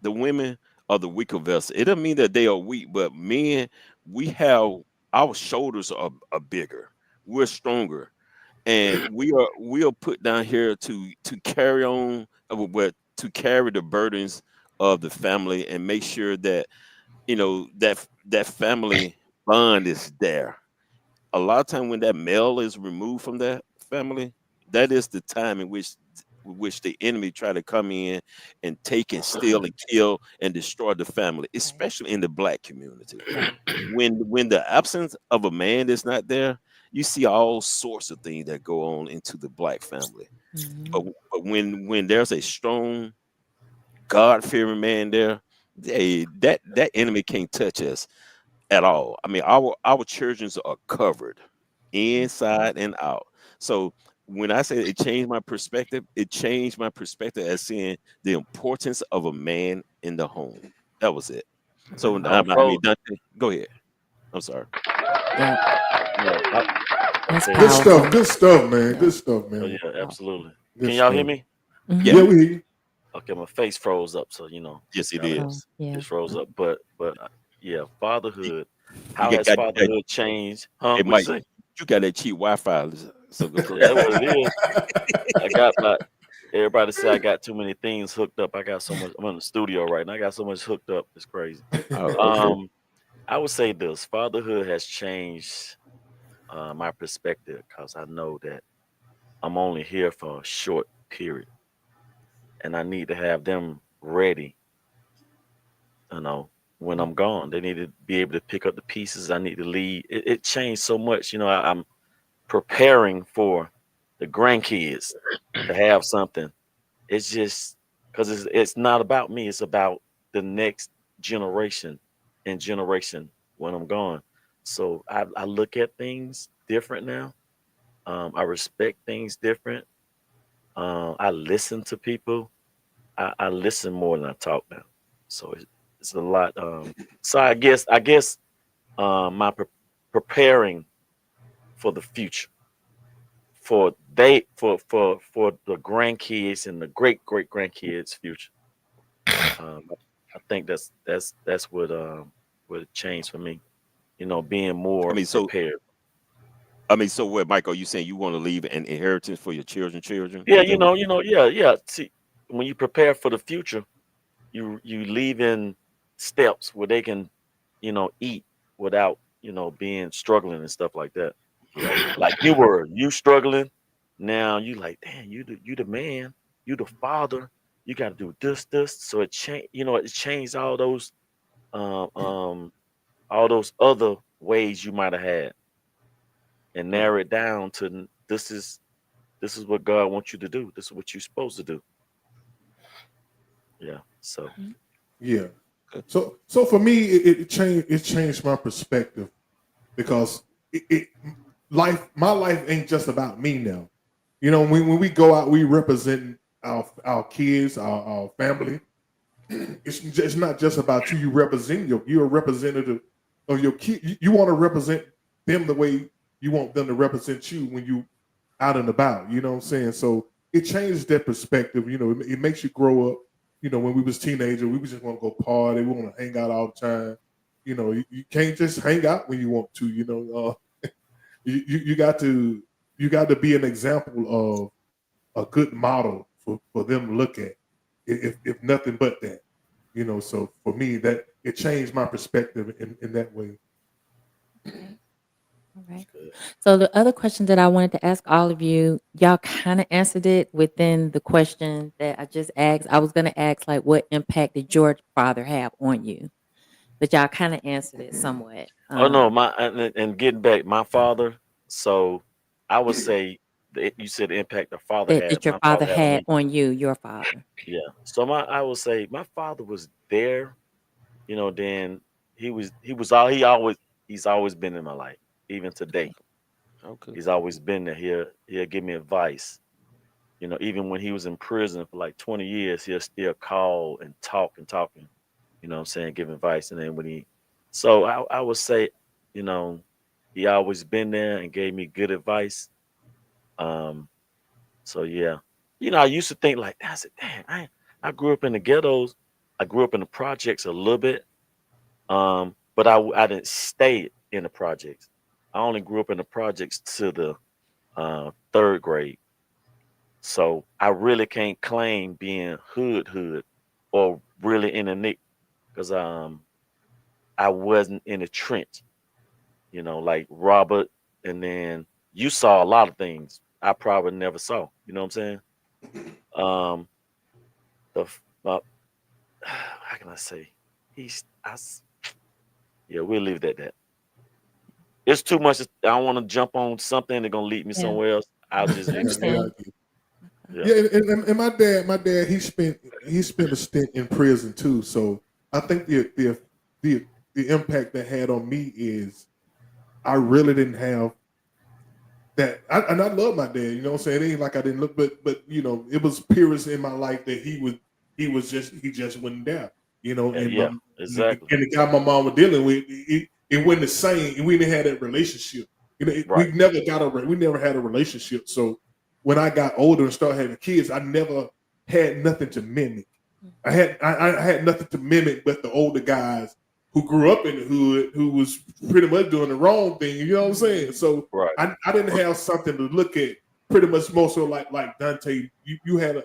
the women are the weaker vessel. It doesn't mean that they are weak, but men, we have our shoulders are bigger. We're stronger, and we are put down here to carry on, but to carry the burdens of the family and make sure that that family bond is there. A lot of time when that male is removed from that family, that is the time in which the enemy try to come in and take and steal and kill and destroy the family, especially in the black community. When the absence of a man is not there, you see all sorts of things that go on into the black family. But when there's a strong, God-fearing man there, that enemy can't touch us at all. I mean, our children are covered inside and out. So when I say it changed my perspective, it changed my perspective as seeing the importance of a man in the home. That was it. So I mean, Dante, go ahead. I'm sorry. Good stuff, man. Good stuff, man. Oh, yeah, absolutely. Good Can y'all hear stuff. me? Yeah, we hear you. Okay, my face froze up, so Yes, it is. It froze up. But yeah, fatherhood. How has fatherhood changed? Huh? It What you might. say? You got that cheap Wi-Fi. So That's what it is. I got everybody say I got too many things hooked up. I got so much. I'm in the studio right now. I got so much hooked up. It's crazy. okay. I would say this: fatherhood has changed my perspective because I know that I'm only here for a short period, and I need to have them ready. When I'm gone, they need to be able to pick up the pieces. I need to lead. It changed so much. I'm preparing for the grandkids to have something. It's just because it's not about me. It's about the next generation and generation when I'm gone. So I look at things different now. I respect things different. I listen to people. I listen more than I talk now. So it's a lot. So I guess my preparing for the future for the grandkids and the great great grandkids future. I think that's what changed for me. Being I more mean, so prepared. so what, Michael? You saying you want to leave an inheritance for your children? Yeah, Is that what yeah. See, when you prepare for the future, you leave in steps where they can, eat without, being struggling and stuff like that. Like you struggling. Now you like, damn, you the man, you the father, you gotta do this. So it changed um um all those other ways you might have had and narrow it down to this is what God wants you to do. This is what you're supposed to do. Yeah. So Yeah. So for me, it changed my perspective because my life ain't just about me now. When we go out, we represent our kids, our family. It's not just about you. You're a representative of your kid. You want to represent them the way you want them to represent you when you out and about. You know what I'm saying? So it changes that perspective. It makes you grow up. When we was teenagers, we just want to go party. We want to hang out all the time. You can't just hang out when you want to. You got to be an example of a good model for them to look at. If nothing but that. So for me, that it changed my perspective in that way. All right. So the other question that I wanted to ask all of you, y'all kind of answered it within the question that I just asked. I was going to ask like, what impact did your father have on you? But y'all kind of answered it somewhat. no, and getting back, my father. So I would say that you said the impact the father had. That your My father father had on had me. on you, your father. Yeah. So I would say my father was there. Then he's always been in my life, even today. Okay. He's always been there. He'll give me advice. Even when he was in prison for like 20 years, he'll still call and talk and talking. What I'm saying, give advice. And then so I would say, you know, he always been there and gave me good advice. Um, so yeah, I used to think like, I said, damn, I grew up in the ghettos. I grew up in the projects a little bit. But I didn't stay in the projects. I only grew up in the projects to the third grade. So I really can't claim being hood or really in the nick because I wasn't in the trench, like Robert, and then you saw a lot of things I probably never saw. You know what I'm saying? Um, the how can I say? Yeah, we'll leave it at that. It's too much. I don't want to jump on something that's gonna lead me Yeah. somewhere else. I'll just I leave it there. understand. Yeah. Yeah, and my dad, he spent a stint in prison too. So I think the impact that had on me is I really didn't have that. And I love my dad. You know what I'm saying? It ain't like I didn't look, but it was periods in my life that he just wasn't there. And Yeah, exactly. and the guy my mom was dealing with, it wasn't the same. We didn't have that relationship. Right. We never had a relationship. So when I got older and started having kids, I never had nothing to mimic. I had nothing to mimic but the older guys who grew up in the hood, who was pretty much doing the wrong thing. You know what I'm saying? So Right. I didn't have something to look at. Pretty much more so like Dante. You had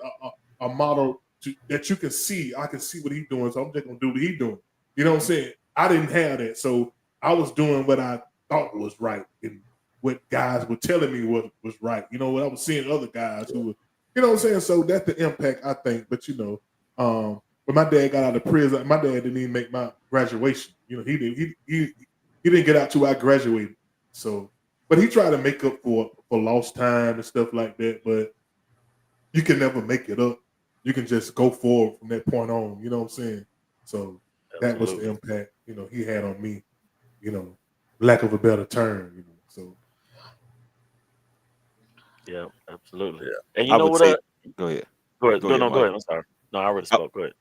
a model that you can see. I can see what he's doing, so I'm just gonna do what he's doing. You know what I'm saying? I didn't have that, so I was doing what I thought was right and what guys were telling me was right. What I was seeing other guys who were, you know what I'm saying? So that's the impact, I think. But when my dad got out of prison, my dad didn't even make my graduation. He didn't get out till I graduated. So, but he tried to make up for lost time and stuff like that. But you can never make it up. You can just go forward from that point on. You know what I'm saying? So that was the Absolutely. impact he had on me. Lack of a better term. So Yeah, absolutely. Yeah. And you I know would what? say, go ahead. Go ahead. Go No, ahead, no, go Mike. ahead. I'm sorry. No, I already I, spoke. Go ahead.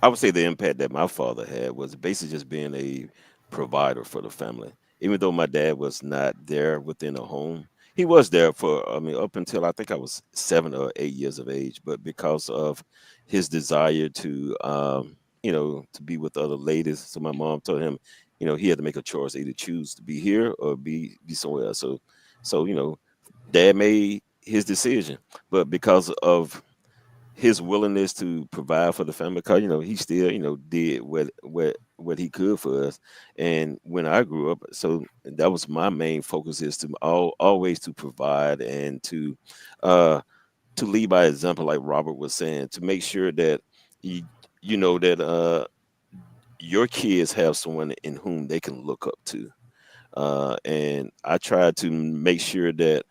I would say the impact that my father had was basically just being a provider for the family. Even though my dad was not there within a home, he was there for, I mean, up until I think I was 7 or 8 years of age. But because of his desire to, to be with other ladies, so my mom told him, he had to make a choice, either choose to be here or be somewhere else. So dad made his decision, but because of his willingness to provide for the family, because he still did what he could for us. And when I grew up, so that was my main focus, is to always to provide and uh to lead by example, like Robert was saying, to make sure that you you know that your kids have someone in whom they can look up to. And I try to make sure that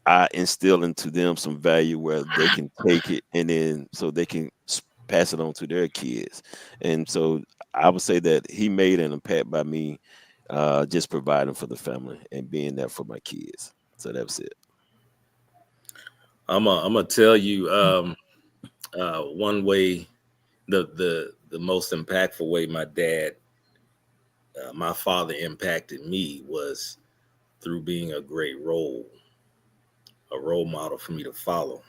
I instill into them some value where they can take it, and then so they can pass it on to their kids. And so I would say that he made an impact by me just providing for the family and being there for my kids. So that was it. I'm gonna tell you one way, the most impactful way my father impacted me was through being a great a role model for me to follow.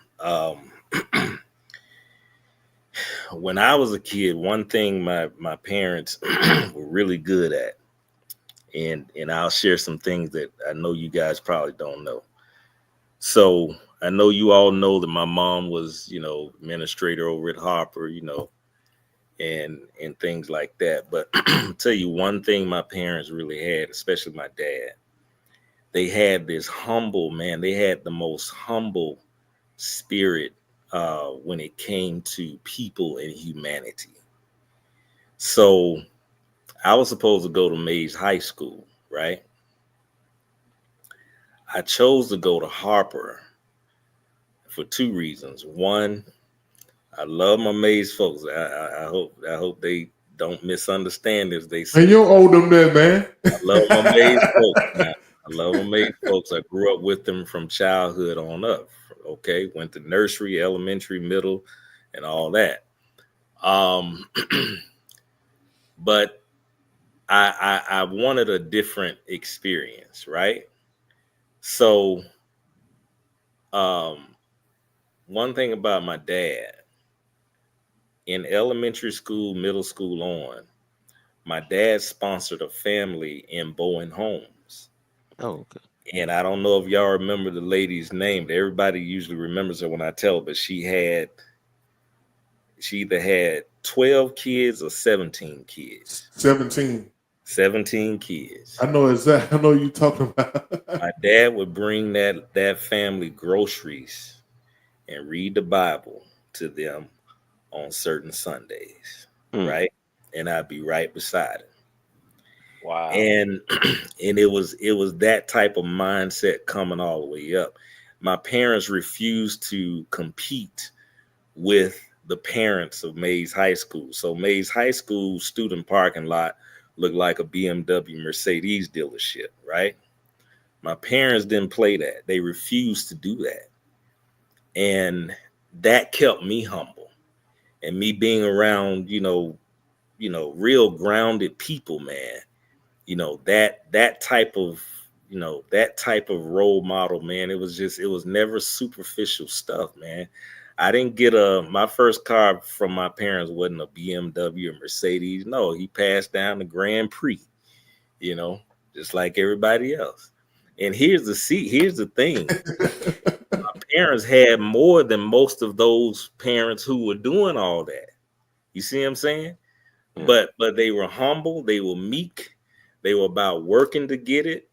When I was a kid, one thing my parents were really good at, and I'll share some things that I know you guys probably don't know. So I know you all know that my mom was, administrator over at Harper, and things like that. But I'll tell you one thing my parents really had, especially my dad. They had this humble, man. They had the most humble spirit when it came to people and humanity. So I was supposed to go to Mays High School, right? I chose to go to Harper for two reasons. One, I love my Mays folks. I hope they don't misunderstand this. They say, and you don't owe them that, man. I love my Mays folks. Man. I love my Mays folks. I grew up with them from childhood on up. Okay, went to nursery, elementary, middle, and all that. But I wanted a different experience, right? So, one thing about my dad, in elementary school, middle school on, my dad sponsored a family in Bowen Homes. Oh, okay. And I don't know if y'all remember the lady's name, but everybody usually remembers her when I tell it, but she either had 12 kids or 17 kids. 17. 17 kids. I know exactly. I know you talking about. My dad would bring that family groceries and read the Bible to them on certain Sundays, right? And I'd be right beside him. Wow. And it was that type of mindset coming all the way up. My parents refused to compete with the parents of Mays High School. So Mays High School student parking lot looked like a BMW Mercedes dealership, right? My parents didn't play that. They refused to do that. And that kept me humble. And me being around, real grounded people, man, that type of role model, man, it was never superficial stuff, man. I didn't get my first car from my parents wasn't a BMW or Mercedes. No, he passed down the Grand Prix, just like everybody else. And here's the thing. My parents had more than most of those parents who were doing all that. You see what I'm saying? Yeah. But they were humble, they were meek, they were about working to get it.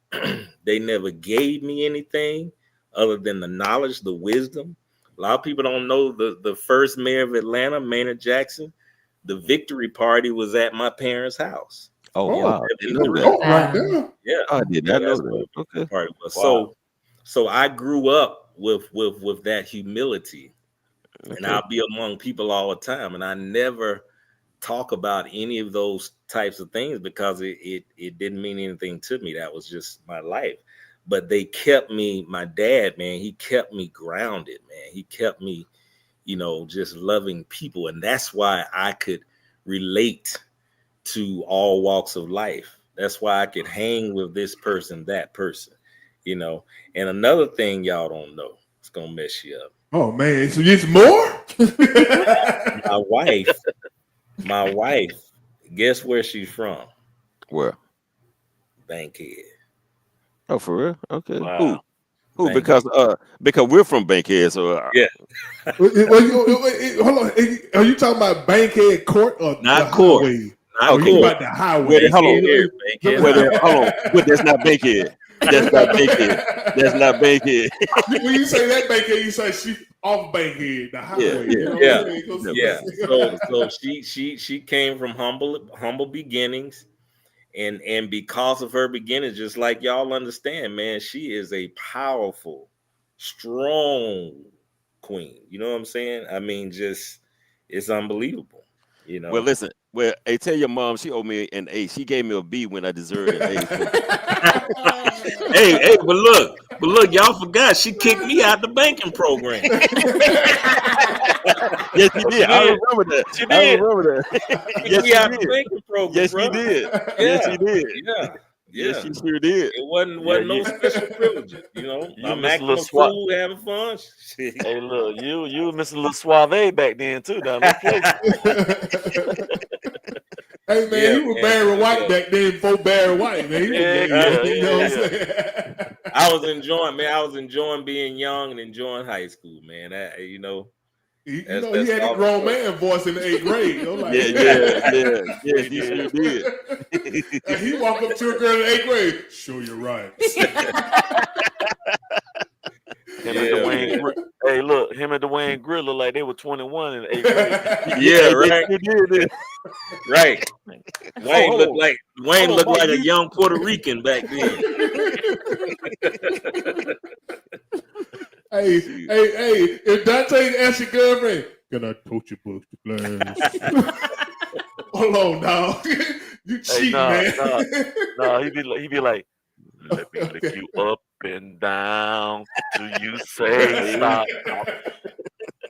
They never gave me anything other than the knowledge, the wisdom. A lot of people don't know the first mayor of Atlanta, Maynard Jackson, the victory party was at my parents' house. Oh, wow. Right there. Yeah. I did not know that. Okay. Party was. Wow. So I grew up with that humility. Okay. And I'll be among people all the time. And I never talk about any of those types of things because it didn't mean anything to me. That was just my life. But they kept me, my dad, man, he kept me grounded, man. He kept me, just loving people. And that's why I could relate to all walks of life. That's why I could hang with this person, that person, And another thing y'all don't know, it's going to mess you up. Oh, man. So it's more? My wife, guess where she's from? Where? Bankhead. Oh, for real? Okay. Wow. Who? Because we're from Bankhead, so yeah. Hold on. Are you talking about Bankhead Court or not the court? Highway? Not court. About the highway. Hold on. That's not Bankhead. That's not Bankhead. That's not Bankhead. When you say that Bankhead, you say she's off Bankhead, the highway. Yeah. So she came from humble beginnings. And because of her beginnings, just like y'all understand, man, she is a powerful, strong queen. You know what I'm saying? I mean, just it's unbelievable. Well, listen. Well, hey, tell your mom she owed me an A. She gave me a B when I deserved an A. hey, but look, y'all forgot she kicked me out the banking program. Yes, she did. I remember that. She did. I remember that. Yes, she did. The banking program, yes, she did. Yes, she did. Yeah. Yes, she sure did. It wasn't no special privileges, I'm acting a fool, having fun. Hey, look, you was missing a little suave back then too, down there. Hey man, you were Barry White back then before Barry White, man. You know what I'm saying? I was enjoying being young and enjoying high school, man. He had a grown man voice in the 8th grade. Like, yeah, he sure did. And he walked up to a girl in the 8th grade. Sure, you're right. Him and Dwayne Grill look like they were 21 in the 8th grade. Yeah, right. Did. Right. Wayne looked like a young Puerto Rican back then. Hey, if Dante asks your girlfriend, can I touch your books to class? Hold on, dog. You cheat, man. No, he be like, let me lick you up and down till you say stop.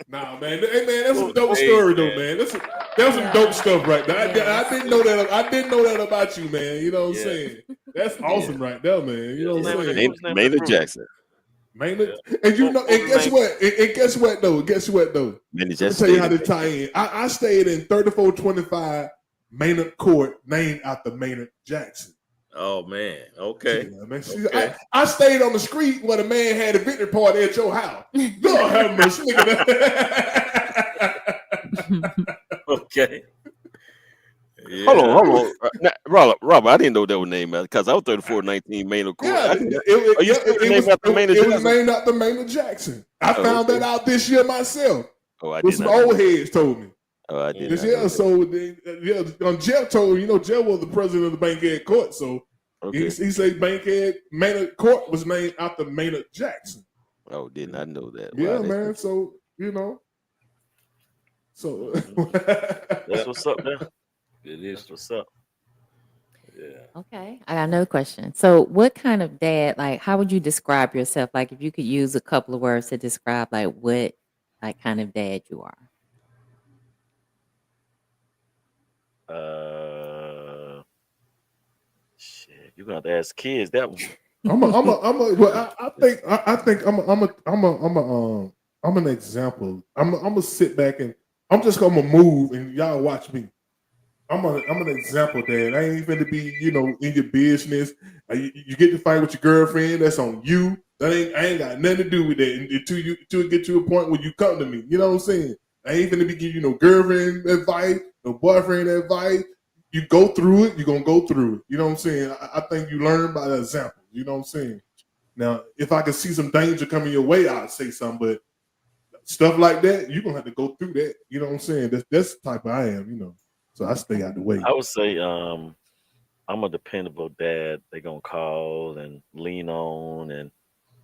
Nah, man. Hey, man, that's a dope story, though, man. That's some dope stuff right there. I didn't know that. I didn't know that about you, man. You know what I'm saying? That's awesome right there, man. You know what I'm saying? Maynard Jackson. Maynard, and you know, and guess what? And guess what though? Let me tell you how to tie in. I stayed in 3425 Maynard Court, named after Maynard Jackson. Oh man, okay. Yeah, man. Okay. I stayed on the street where the man had a victory party at your house. Lord have mercy, Okay. Yeah. Hold on. Robert, I didn't know that was named because I was 3419 Maynard Court. Yeah, it was named after Maynard Jackson. I found that out this year myself. Some old heads told me. Oh, I didn't. Yeah, so Jeff told me, Jeff was the president of the Bankhead Court, so he said Bankhead Maynard Court was named after Maynard Jackson. Oh, did not know that. Yeah, wow, man. So so that's what's up, man. It is what's up. Yeah. Okay. I got another question. So what kind of dad, like, how would you describe yourself? Like, if you could use a couple of words to describe, like, what, like, kind of dad you are. Shit, you're gonna have to ask kids that one. I'm an example. I'm gonna sit back and I'm just gonna move and y'all watch me. I'm an example, Dad. I ain't finna be, in your business. You get to fight with your girlfriend, that's on you. I ain't got nothing to do with that until you get to a point where you come to me. You know what I'm saying? I ain't finna be giving you no girlfriend advice, no boyfriend advice. You go through it, you're gonna go through it. You know what I'm saying? I think you learn by the example. You know what I'm saying? Now, if I can see some danger coming your way, I'd say something, but stuff like that, you're gonna have to go through that. You know what I'm saying? That's the type I am, So I stay out the way. I would say I'm a dependable dad. They're gonna call and lean on, and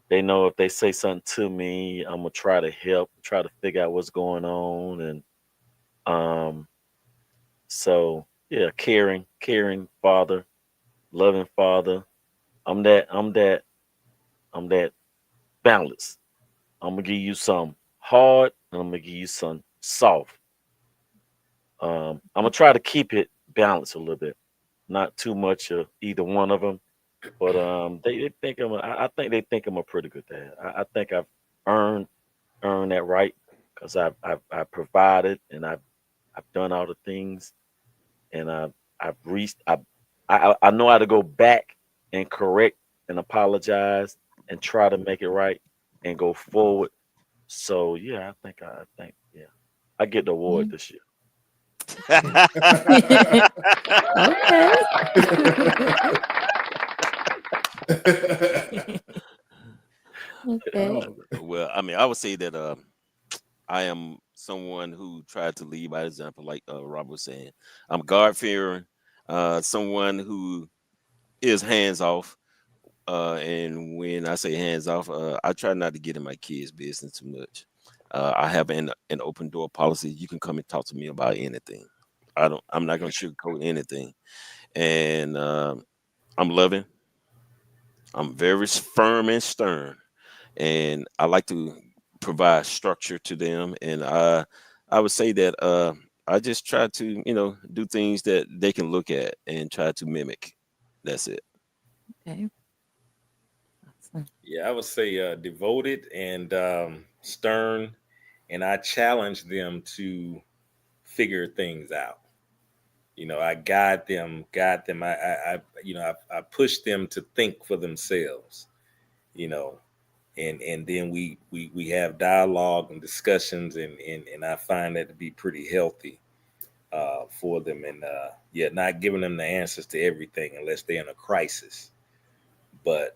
they know if they say something to me, I'm gonna try to help, try to figure out what's going on, and so yeah, caring father, loving father. I'm that balance. I'm gonna give you some hard, and I'm gonna give you some soft. I'm gonna try to keep it balanced a little bit, not too much of either one of them. But they think I think they think I'm a pretty good dad. I think I've earned that right because I've provided and I've done all the things, and I've reached. I know how to go back and correct and apologize and try to make it right and go forward. So yeah, I think yeah, I get the award this year. Okay. Well, I mean, I would say that I am someone who tried to lead by example, like Rob was saying. I'm God-fearing, someone who is hands off. And when I say hands off, I try not to get in my kids' business too much. I have an open door policy. You can come and talk to me about anything. I'm not going to sugarcoat anything. And I'm loving. I'm very firm and stern. And I like to provide structure to them. And I would say that I just try to, do things that they can look at and try to mimic. That's it. Okay. Yeah, I would say devoted and stern, and I challenge them to figure things out. I guide them. I push them to think for themselves. And then we have dialogue and discussions, and I find that to be pretty healthy for them. And not giving them the answers to everything unless they're in a crisis, but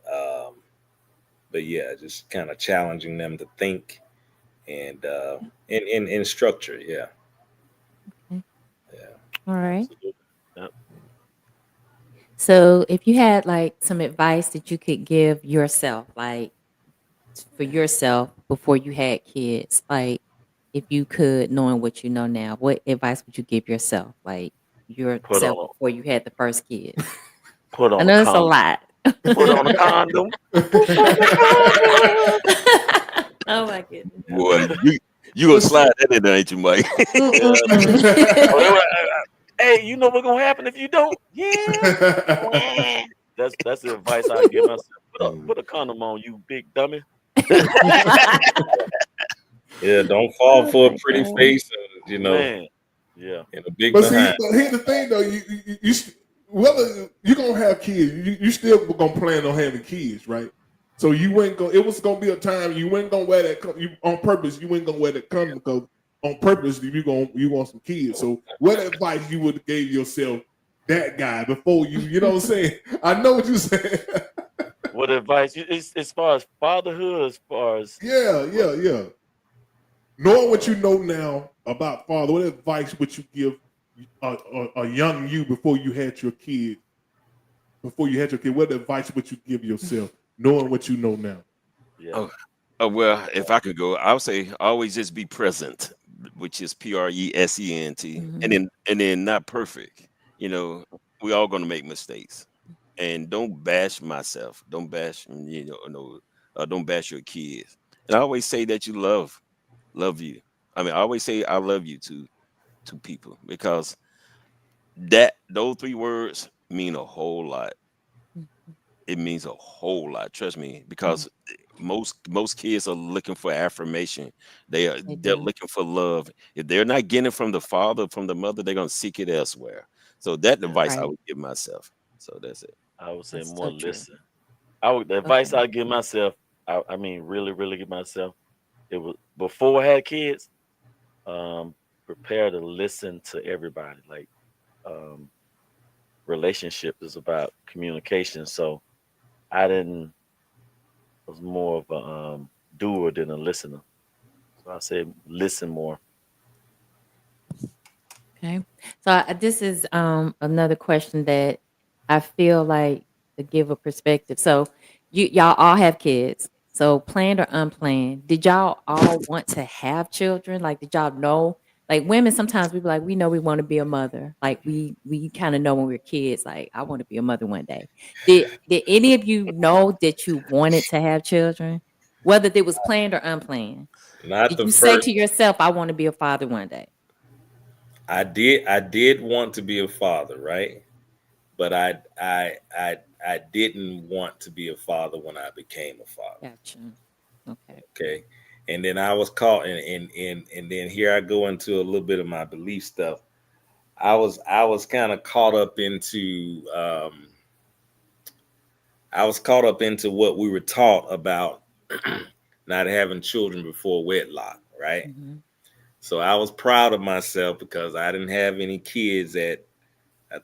yeah, just kind of challenging them to think and in structure. Yeah. Okay. Yeah. All right. Yep. So if you had like some advice that you could give yourself, like for yourself before you had kids, like if you could, knowing what you know now, what advice would you give yourself, like Put yourself on before you had the first kid? put I on a know it's a condom. lot. Put on a condom. Put on a condom. Oh my goodness. Boy, you gonna slide that in there, ain't you, Mike? Yeah. Mm-mm. Oh, they were, hey, you know what's gonna happen if you don't? Yeah. That's the advice I give myself. Put a condom on, you big dummy. Yeah, don't fall Oh for a my pretty God. face, Man. Yeah. and a big But see, behind. but here's the thing though, whether you're gonna have kids, you still gonna plan on having kids, right? So you ain't gonna. It was gonna be a time you ain't gonna wear that you, on purpose. You ain't gonna wear that condom because on purpose you want some kids. So what advice you would have gave yourself that guy before you know what I'm saying? I know what you're saying. What advice? As far as fatherhood, as far as yeah. Knowing what you know now about father, what advice would you give a young you before you had your kid? Before you had your kid, what advice would you give yourself, knowing what you know now? yeah. Well, if I could go, I would say always just be present, which is present, and then not perfect. You know, we all gonna make mistakes, and don't bash myself. Don't bash don't bash your kids. And I always say that you love you. I mean, I always say I love you to people because those three words mean a whole lot. It means a whole lot, trust me, because most kids are looking for affirmation. They're do. looking for love. If they're not getting it from the father, from the mother, they're gonna seek it elsewhere. So that advice I Right. would give myself. So that's it. I would say That's more so true. listen. The advice Okay. I give myself, I mean really, really give myself, it was before I had kids, prepare to listen to everybody. Like relationship is about communication. So I was more of a doer than a listener. So I say listen more. Okay. So this is another question that I feel like to give a perspective. So y'all all have kids. So planned or unplanned, did y'all all want to have children? Like, did y'all know? Like women, sometimes we be like, we know we want to be a mother. Like we kind of know when we're kids, like I want to be a mother one day. Did any of you know that you wanted to have children? Whether it was planned or unplanned. Not Did the you say first. to yourself, I want to be a father one day? I did want to be a father, right? But I didn't want to be a father when I became a father. Gotcha. Okay. Okay. And then I was caught and then here I go into a little bit of my belief stuff. I was kind of caught up into what we were taught about not having children before wedlock, right? Mm-hmm. So I was proud of myself because I didn't have any kids I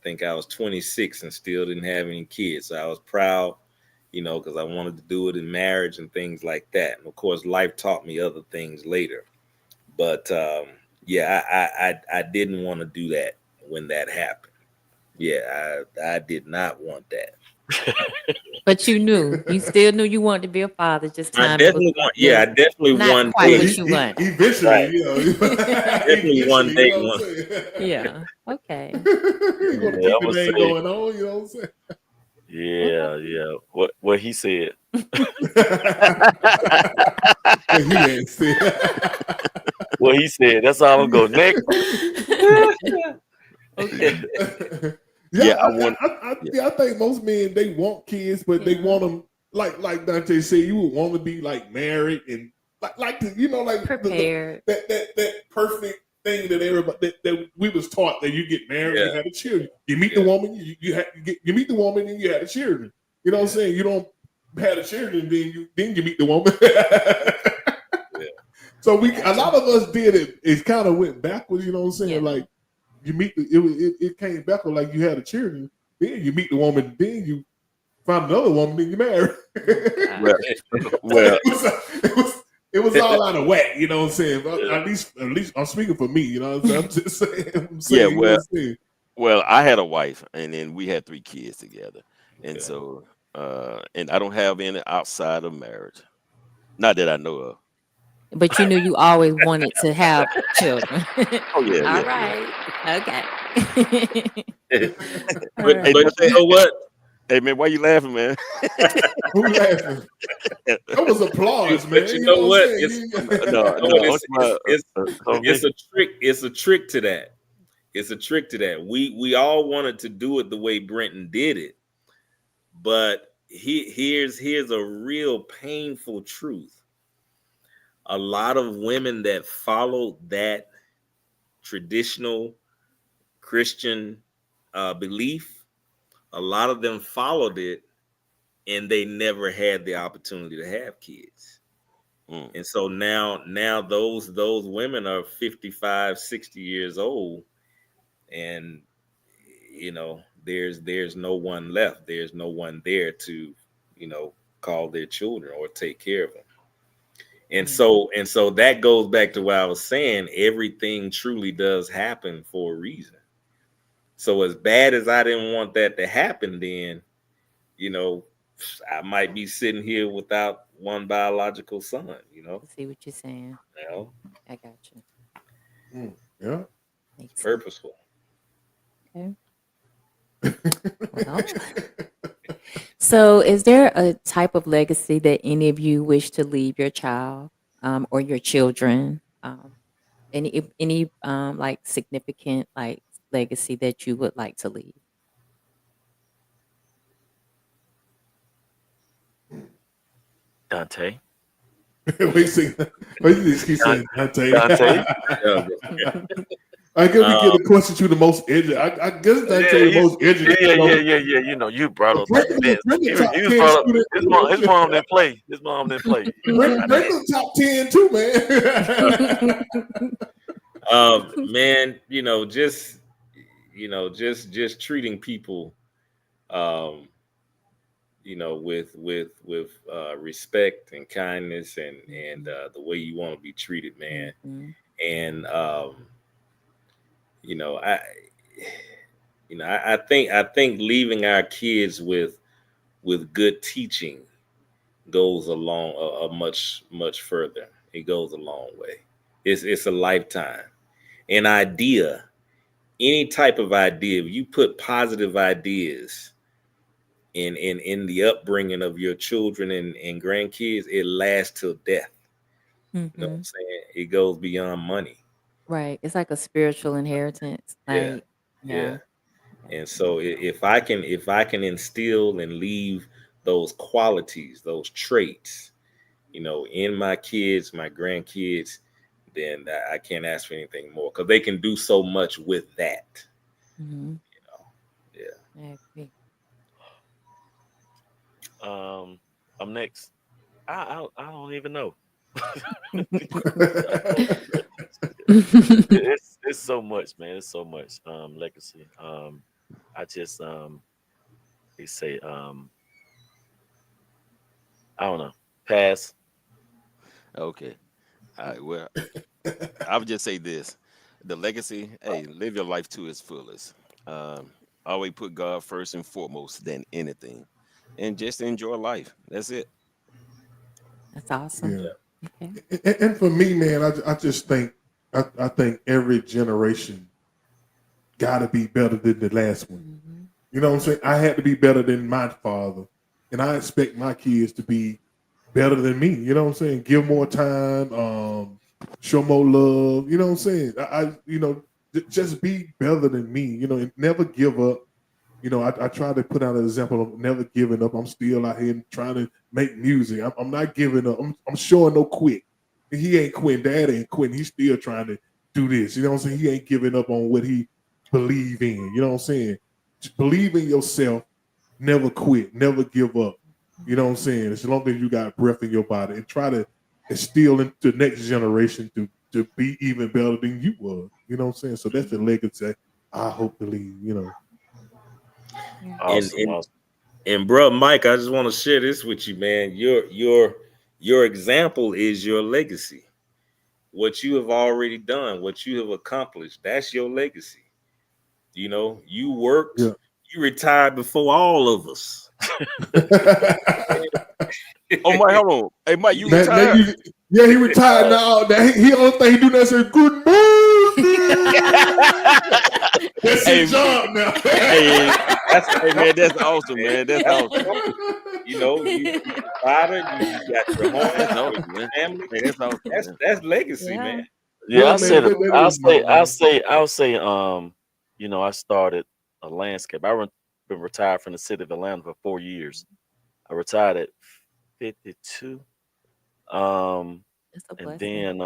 think I was 26 and still didn't have any kids. So I was proud, because I wanted to do it in marriage and things like that. And of course, life taught me other things later. But yeah, I didn't want to do that when that happened. Yeah, I did not want that. But you still knew you wanted to be a father. Just I time definitely want. Yeah, I definitely not one quite day. what you wanted. Eventually, Right. you know. Definitely one day. You know what I'm saying? Yeah. Okay. You're gonna Yeah, keep I the would name say, going on, you know what I'm saying? yeah. What he said. What he ain't said. What he said. That's all I'm going next. Okay. Yeah, I want. I think most men they want kids, but they want them like Dante said. You would want to be like married and like Prepared. that perfect thing that everybody that we was taught that you get married, you Yeah. had a children, you meet the woman, you meet the woman, and you had a children. You know what I'm saying? You don't have a children, then you meet the woman. So a lot of us did it. It kind of went backwards. You know what I'm saying? Yeah. Like you meet it came backwards. Like you had a children, then you meet the woman, then you find another woman, then you marry. Well, it was all out of whack. You know what I'm saying? At least I'm speaking for me. You know what I'm saying? I'm just saying. yeah. You know what I'm saying? Well, I had a wife, and then we had 3 kids together, and Okay. so and I don't have any outside of marriage, not that I know of. But you knew you always wanted to have children. Oh yeah, All yeah, yeah. right. Okay. All but Hey, right. but you nothing. know what? Hey man, why you laughing, man? Who laughing? That was applause, man. But you You know know what I'm what? saying? It's No, you know no. what? I'm talking about, It's okay. a trick. It's a trick to that. It's a trick to that. We all wanted to do it the way Brenton did it, but here's a real painful truth. A lot of women that follow that traditional Christian belief, a lot of them followed it and they never had the opportunity to have kids. Mm. And so now those women are 55, 60 years old, and there's no one left. There's no one there to, call their children or take care of them. And so that goes back to what I was saying. Everything truly does happen for a reason. So as bad as I didn't want that to happen, then, I might be sitting here without one biological son, I see what you're saying. I got you. Yeah. Makes sense. Purposeful. Okay. Well, so is there a type of legacy that any of you wish to leave your child or your children? Any like significant like legacy that you would like to leave? Dante. We see. You just keep saying Dante. Dante. I guess we get the question to the most educated. I guess Dante the most educated. Yeah. You know, you brought up Brendan Vince. Brendan top He was 10 brought up. student. His mom didn't play. His mom didn't play. Brendan top 10 too, man. Man, just treating people, with respect and kindness and the way you want to be treated, man. Mhm. And I I think leaving our kids with good teaching goes along a much further. It goes a long way. It's a lifetime. An idea, any type of idea, if you put positive ideas in the upbringing of your children and grandkids, it lasts till death. You know what I'm Mhm. saying? It goes beyond money. Right. It's like a spiritual inheritance. Yeah, Like, yeah. yeah. And so if I can instill and leave those qualities, those traits, in my kids, my grandkids, then I can't ask for anything more because they can do so much with that. Mm-hmm. Yeah. I agree. I'm next. I don't even know. It's so much, man. It's so much legacy. I just they say I don't know. Pass. Okay. All right. Well, I would just say this: the legacy. Hey, live your life to its fullest. Um, Always put God first and foremost than anything, and just enjoy life. That's it. That's awesome. Yeah. Okay. And for me, man, I just think I think every generation got to be better than the last one. Mm-hmm. You know what I'm saying? I had to be better than my father, and I expect my kids to be better than me. You know what I'm saying? Give more time, show more love. You know what I'm saying? Just be better than me. And never give up. I try to put out an example of never giving up. I'm still out here trying to make music. I'm not giving up. I'm showing no quit. He ain't quitting. Dad ain't quitting. He's still trying to do this. You know what I'm saying? He ain't giving up on what he believe in. You know what I'm saying? Just believe in yourself. Never quit. Never give up. You know what I'm saying? As long as you got breath in your body, and try to instill into the next generation to be even better than you were. You know what I'm saying? So that's the legacy I hope to leave. Yeah. Awesome. And bro, Mike, I just want to share this with you, man. Your example is your legacy. What you have already done, what you have accomplished, that's your legacy. You know, you worked, Yeah. you retired before all of us. Oh, Mike, hold on. Hey, Mike, you Now retired? yeah, he retired now. He only thing he do now is say good morning. That's Hey, his job now. hey, man, that's awesome, man. That's awesome. You know, you father, you got your home, That's awesome, man. family. Hey, that's awesome, man. That's legacy, Yeah. man. Yeah, Yeah, man, I'll say, you know, I started a landscape. Been retired from the city of Atlanta for 4 years. I retired at 52. It's a And blessing. then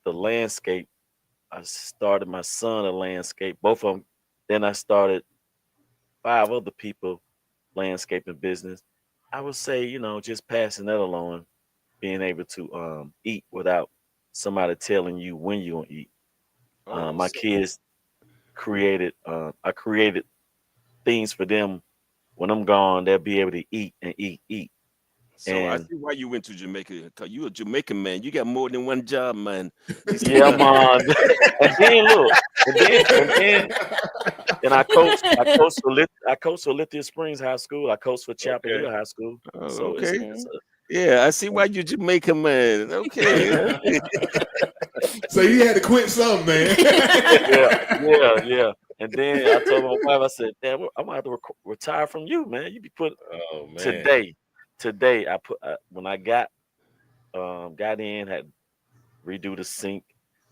the landscape, I started my son a landscape, both of them. Then I started 5 other people landscaping business. I would say, you know, just passing that along, being able to eat without somebody telling you when you're gonna eat. My kids I created things for them. When I'm gone, they'll be able to eat and eat. So I And see why you went to Jamaica. Cause you a Jamaican man. You got more than one job, man. yeah, man. And then look, and I coached for Lithia Springs High School. I coached for Chapel Hill High School. Oh, So okay. it's Yeah, I see why you Jamaican man. Okay. So he had to quit something, man. yeah. And then I told my wife, I said, "Damn, I'm gonna have to retire from you, man. You be put Oh man. today. When I got in, had redo the sink.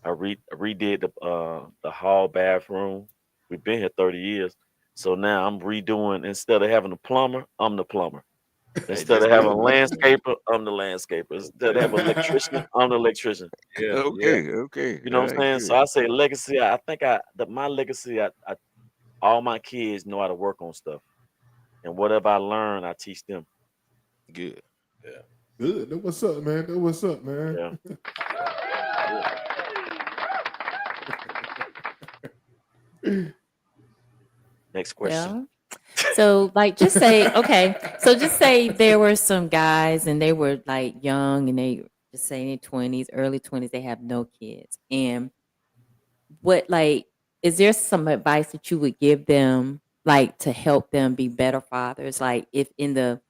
I redid the hall bathroom. We've been here 30 years, so now I'm redoing. Instead of having a plumber, I'm the plumber. Instead That's of having a good, man. landscaper, I'm the landscaper. Instead of having an electrician, I'm the electrician. Yeah, Okay. You know what I'm saying? Good. So I say legacy. I think my legacy. All my kids know how to work on stuff, and whatever I learn, I teach them. Good. yeah. Good. That what's up, man. That what's up, man. Yeah. Next question. Yeah. So like just say, okay. So just say there were some guys and they were like young and they just say in their 20s, early 20s, they have no kids. And what like is there some advice that you would give them like to help them be better fathers? Like if in the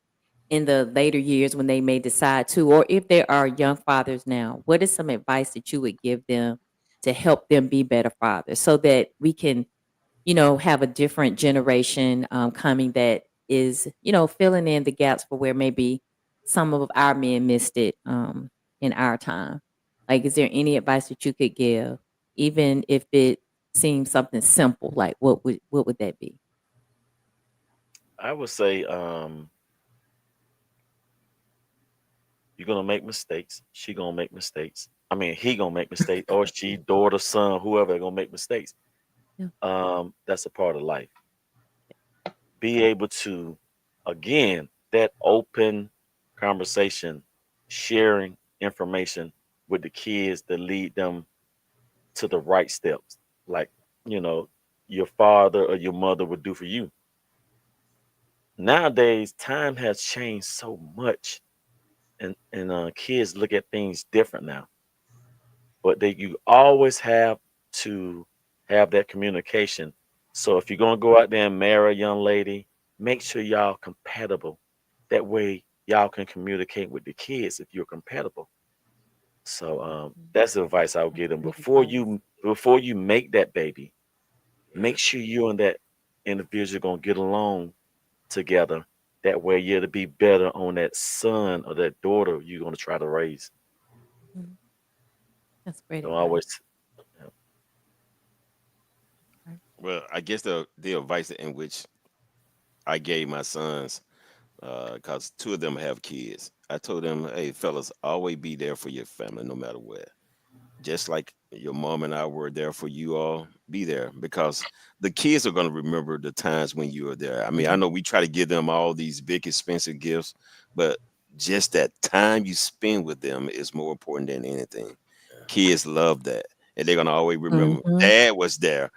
later years when they may decide to, or if there are young fathers now, what is some advice that you would give them to help them be better fathers so that we can, have a different generation coming that is, filling in the gaps for where maybe some of our men missed it in our time. Like, is there any advice that you could give, even if it seems something simple? Like, what would that be? I would say you're gonna make mistakes. She gonna make mistakes. I mean, he gonna make mistakes, or she, daughter, son, whoever gonna make mistakes. Yeah. That's a part of life. Be able to, again, that open conversation, sharing information with the kids that lead them to the right steps, like you know your father or your mother would do for you. Nowadays, time has changed so much, and kids look at things different now. But you always have to have that communication. So if you're gonna go out there and marry a young lady, make sure y'all compatible. That way, y'all can communicate with the kids if you're compatible. So that's the advice I would give them Great before you make that baby. Make sure you and that individual gonna get along together. That way, you're to be better on that son or that daughter you're gonna try to raise. Mhm. That's great Don't advice. always. Well, I guess the advice in which I gave my sons, because 2 of them have kids. I told them, hey, fellas, always be there for your family no matter what. Just like your mom and I were there for you all, be there because the kids are going to remember the times when you were there. I mean, I know we try to give them all these big, expensive gifts, but just that time you spend with them is more important than anything. Kids love that. And they're going to always remember Mhm. dad was there.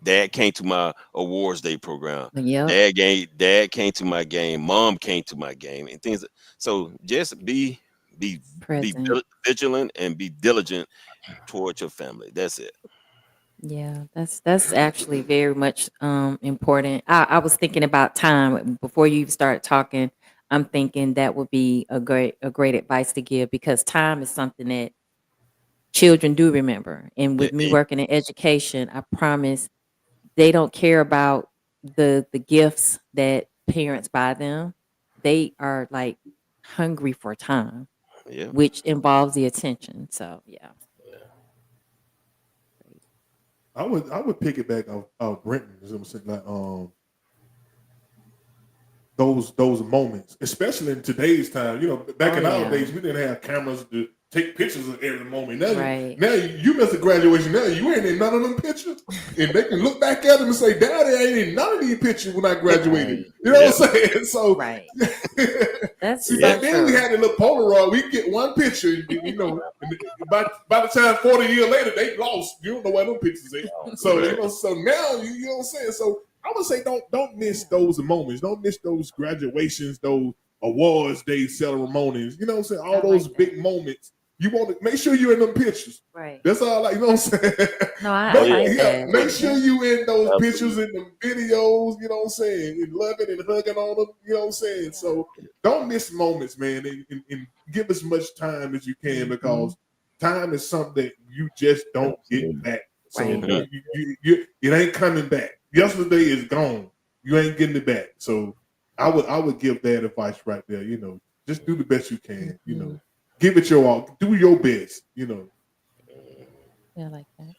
Dad came to my awards day program. Yep. Dad came to my game. Mom came to my game and things. So just be Present. vigilant and be diligent towards your family. That's it. Yeah, that's actually very much important. I was thinking about time before you start talking. I'm thinking that would be a great advice to give because time is something that children do remember. And Yeah, with me working in education, I promise they don't care about the gifts that parents buy them. They are like hungry for time, yeah. which involves the attention. So yeah. I would piggyback off Brenton. Like those moments, especially in today's time. Back in our days, we didn't have cameras to take pictures of every moment. Now you miss a graduation. Now you ain't in none of them pictures, and they can look back at them and say, "Daddy, I ain't in none of these pictures when I graduated." You know what I'm saying? So, That's see, back then we had a little Polaroid. We get one picture, and by the time 40 years later, they lost. You don't know where them pictures are. So so now you know what I'm saying. So I would say don't miss those moments. Don't miss those graduations, those awards day ceremonies. You know what I'm saying? All those big moments. You want to make sure you're in them pictures. Right. That's all. You know what I'm saying? No, I like that. Make sure you in those pictures and the videos. You know what I'm saying? And loving and hugging on them. You know what I'm saying? So don't miss moments, man, and give as much time as you can because time is something that you just don't get back. So it ain't coming back. Yesterday is gone. You ain't getting it back. So I would give that advice right there. Just do the best you can. Give it your all. Do your best. Yeah, I like that.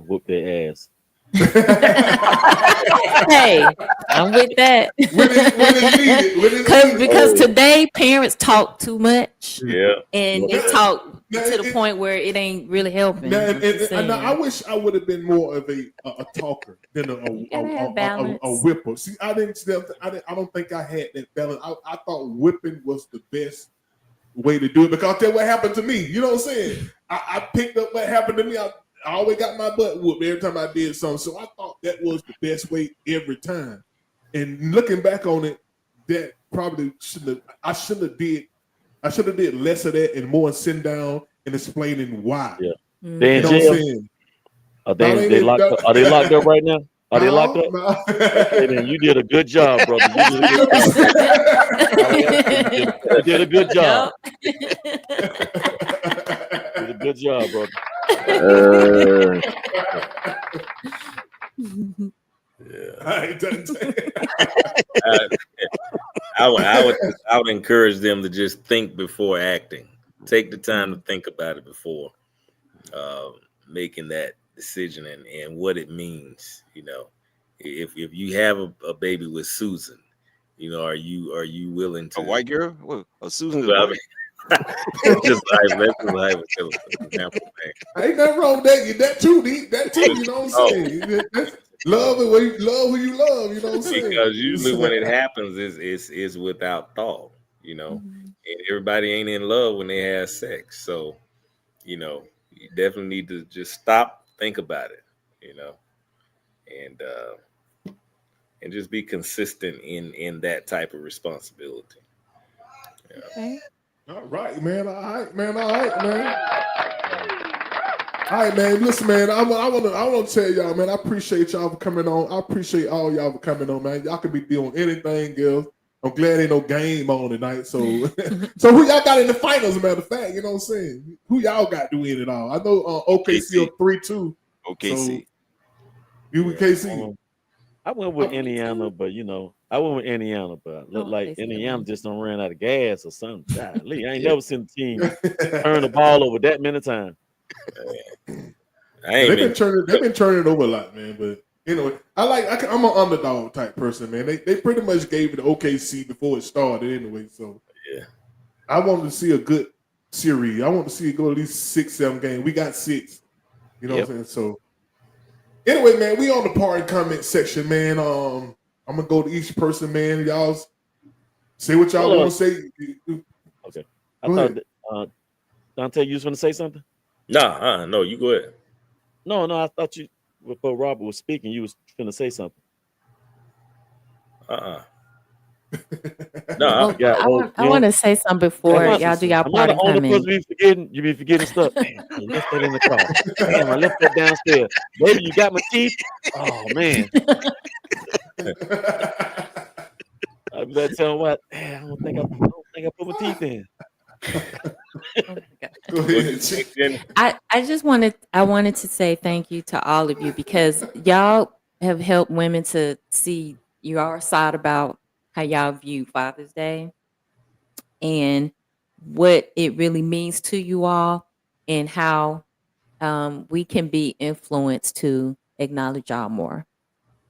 Whoop their ass. Hey, I'm with that. Because today parents talk too much. Yeah. And they talk to the point where it ain't really helping. I wish I would have been more of a talker than a whipper. See, I don't think I had that balance. I thought whipping was the best way to do it because that's what happened to me. You know what I'm saying? I picked up what happened to me. I always got my butt whooped every time I did something. So I thought that was the best way every time. And looking back on it, that probably I should have did less of that and more sitting down and explaining why. Yeah. They in jail. Are they locked up? Are they locked up right now? Are they locked up? No. Okay, then you did a good job, brother. You did a good job. You did a good job, brother. I would encourage them to just think before acting. Take the time to think about it before making that decision and what it means. If you have a baby with Susan, are you willing to a white girl? Well, Susan is white. Just example, man. Ain't nothing wrong with that. That too deep. That too. You know what I'm saying? Love who you love. You know what I'm saying? Because usually when it happens, it's without thought. And everybody ain't in love when they have sex. So, you definitely need to just stop, think about it. And just be consistent in that type of responsibility. Yeah. Okay. All right, man. All right, man. All right, man. Listen, man. I want to tell y'all, man. I appreciate y'all for coming on. I appreciate all y'all for coming on, man. Y'all could be doing anything else. I'm glad ain't no game on tonight. So, so who y'all got in the finals? As a matter of fact, you know what I'm saying? Who y'all got to win it all? I know OKC up 3-2. OKC. So, you with KC? I went with Indiana, but I went with Indiana, but look like Indiana just don't run out of gas or something. Golly, I ain't never seen a team turn the ball over that many times. They've been turning it over a lot, man. But I'm an underdog type person, man. They pretty much gave it to OKC before it started anyway. So yeah, I wanted to see a good series. I want to see it go at least 6-7 games. We got 6. You know what I'm saying? So anyway, man, we on the part and comment section, man. I'm gonna go to each person, man. Y'all say what y'all want to say. Okay. I thought Dante, you was gonna say something? No, you go ahead. No, I thought you before Robert was speaking, you was gonna say something. No, I want to say something before y'all do y'all I'm not parting the only person comment. you be forgetting stuff. Damn, I left that in the car. Damn, I left that downstairs. Baby, you got my teeth? Oh man. I better tell him what. Damn, I don't think I put my teeth in. Oh my God. Go ahead. I wanted to say thank you to all of you because y'all have helped women to see your side about how y'all view Father's Day and what it really means to you all and how we can be influenced to acknowledge y'all more.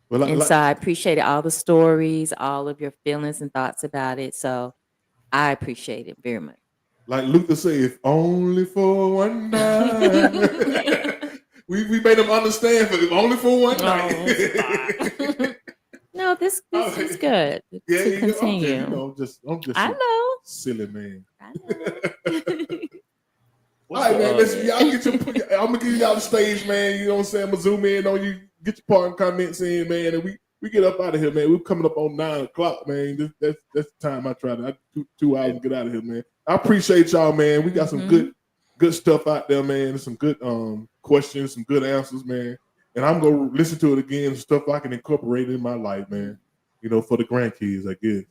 Well, And so I appreciated all the stories, all of your feelings and thoughts about it. So I appreciate it very much. Like Luther said, if only for one night. we made them understand, but only for one night. No, this is good to continue. I'm just I know. Silly man. I know. All right, man. Listen, y'all I'm gonna give y'all the stage, man. You know what I'm saying? I'm gonna zoom in on you. Get your part and comments in, man, and we get up out of here, man. We're coming up on 9:00, man. That's the time I try to 2 hours to get out of here, man. I appreciate y'all, man. We got some good stuff out there, man. Some good questions, some good answers, man. And I'm gonna listen to it again, stuff I can incorporate in my life, man. You know, for the grandkids, I guess.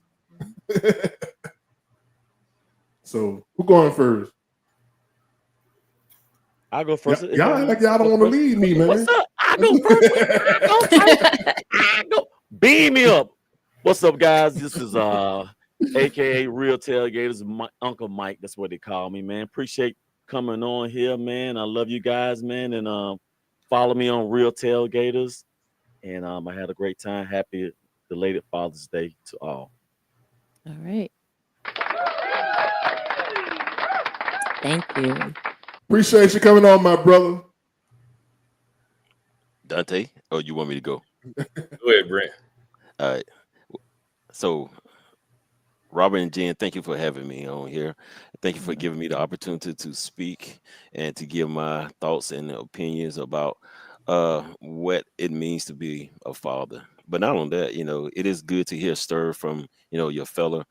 So who going first? I go first. Y'all like y'all don't want to leave me, man. What's up? I go first. I go. Beam me up. What's up, guys? This is AKA Real Tailgaters, Uncle Mike. That's what they call me, man. Appreciate coming on here, man. I love you guys, man. And follow me on Real Tailgaters. And I had a great time. Happy belated Father's Day to all. All right. Thank you. Appreciate you coming on, my brother. Dante, oh, you want me to go? Go ahead, Brent. All right. So, Robert and Jen, thank you for having me on here. Thank you for giving me the opportunity to speak and to give my thoughts and opinions about what it means to be a father. But not only that, you know, it is good to hear stir from, you know, your fellow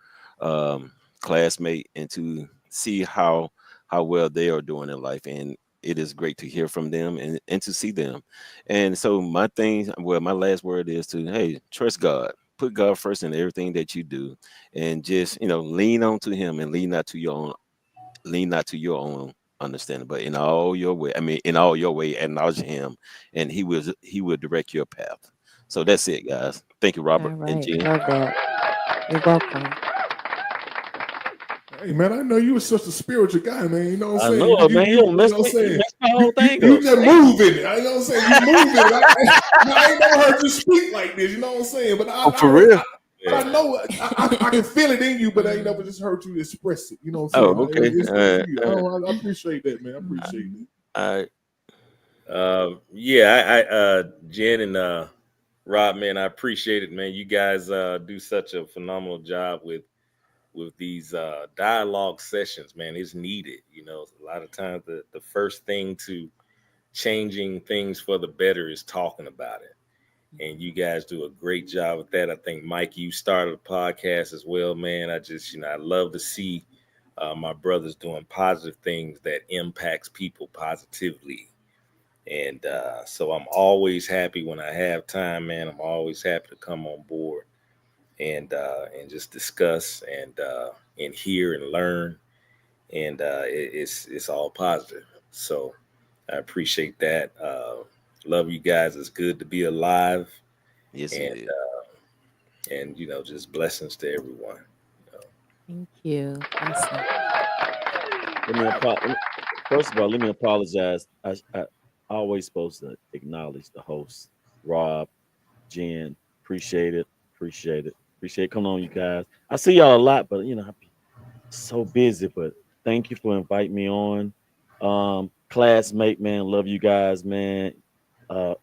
classmate and to see how well they are doing in life. And it is great to hear from them and to see them. And so my last word is to, hey, trust God. Put God first in everything that you do, and just, you know, lean on to Him and lean not to your own understanding, but in all your way, acknowledge Him, and He will direct your path. So that's it, guys. Thank you, Robert and Jen. Love that. You're welcome. Hey, man, I know you were such a spiritual guy, man. You know what I'm saying? I know, man. You messed my whole thing you up. just moving it. I know what I'm saying. You moving it. I ain't never heard you speak like this. You know what I'm saying? But for real. I know I can feel it in you, but I ain't never just heard you express it. You know what I'm saying? Okay. I appreciate that, man. I appreciate it. All right. Yeah, Jen and Rob, man, I appreciate it, man. You guys do such a phenomenal job with these dialogue sessions, man. It's needed. You know, a lot of times the first thing to changing things for the better is talking about it. And you guys do a great job with that. I think, Mike, you started a podcast as well, man. I love to see my brothers doing positive things that impacts people positively. And so I'm always happy when I have time, man. I'm always happy to come on board and just discuss and hear and learn. And it's all positive. So I appreciate that. Love you guys. It's good to be alive. Yes, and you know, just blessings to everyone. Thank you. Awesome. First of all, let me apologize. I always supposed to acknowledge the host, Rob, Jen. Appreciate it. Coming on, you guys. I see y'all a lot, but you know, I'm so busy. But thank you for inviting me on. Classmate, man, love you guys, man.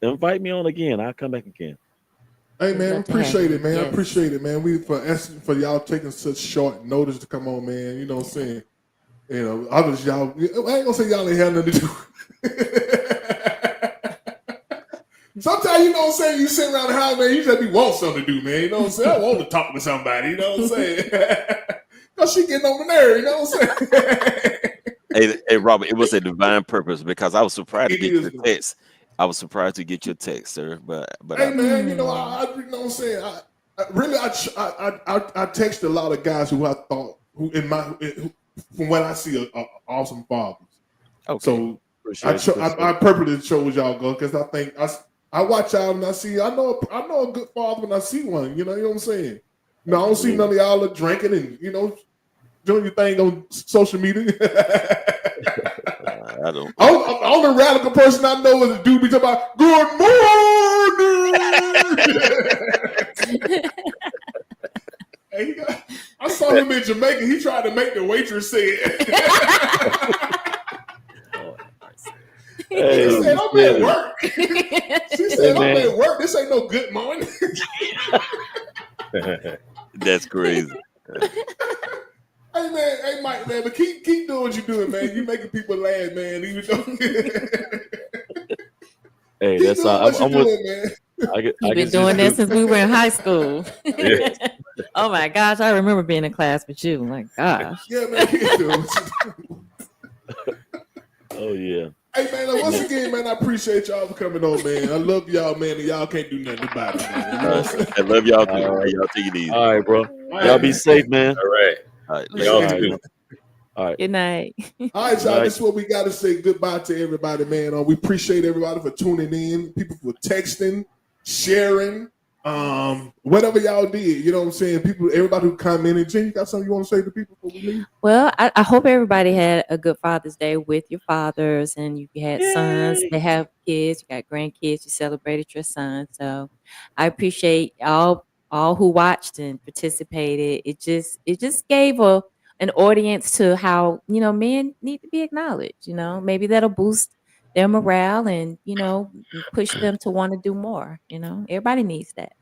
Invite me on again. I'll come back again. Hey, man, appreciate it, man. Yes. I appreciate it, man. For y'all taking such short notice to come on, man. You know what I'm saying? You know, I ain't gonna say y'all ain't had nothing to do. Sometimes, you know what I'm saying, you sit around the house, man, you just want something to do, man. You know what I'm saying? I want to talk to somebody, you know what I'm saying? Because she getting on the nerve, you know what I'm saying? Hey, Robert, it was a divine purpose because I was surprised to It get is, your man. text. I was surprised to get your text, sir. But Hey, man, you know, you know what I'm saying? I text a lot of guys who I thought, from what I see, are awesome fathers. okay. So I purposely chose y'all go because I think I watch y'all and I know a good father when I see one. You know what I'm saying? No, I don't see none of y'all are drinking and doing your thing on social media. I don't. Only radical person I know is a dude be talking about good morning. Hey, I saw him in Jamaica. He tried to make the waitress say it. Hey, she said, I'm at work. She said, I'm at work. This ain't no good morning. That's crazy. Hey, man. Hey, Mike, man. But keep doing what you're doing, man. You making people laugh, man. Even though... Hey, that's I'm doing, man. You've been doing that since we were in high school. Yeah. Oh my gosh, I remember being in class with you. My gosh. Yeah, man. Keep doing what you're doing. Oh yeah. Hey, man, once again, man, I appreciate y'all for coming on, man. I love y'all, man, and y'all can't do nothing about it, man. You know what I'm saying? I love y'all too. Y'all take it easy. All right, bro. Y'all be safe, man. All right. All right. Y'all too. All right. Good night. All right, y'all. This is what we got to say goodbye to everybody, man. We appreciate everybody for tuning in, people for texting, sharing, whatever y'all did. You know what I'm saying? People, everybody who commented. Jen, you got something you want to say to people before we leave? Well, I hope everybody had a good Father's Day with your fathers, and you had sons, they have kids, you got grandkids, you celebrated your son. So I appreciate all who watched and participated. It just gave an audience to how, men need to be acknowledged. Maybe that'll boost their morale and, push them to want to do more. Everybody needs that.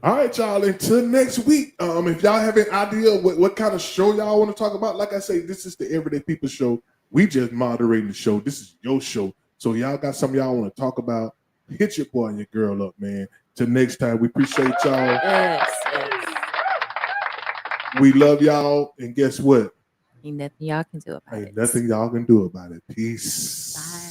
All right, y'all. Until next week. If y'all have an idea what kind of show y'all want to talk about, like I say, this is the Everyday People Show. We just moderating the show. This is your show. So y'all got something y'all want to talk about, hit your boy and your girl up, man. Till next time, we appreciate y'all. Yes. We love y'all, and guess what? Ain't nothing y'all can do about it. Ain't nothing y'all can do about it. Peace. Bye.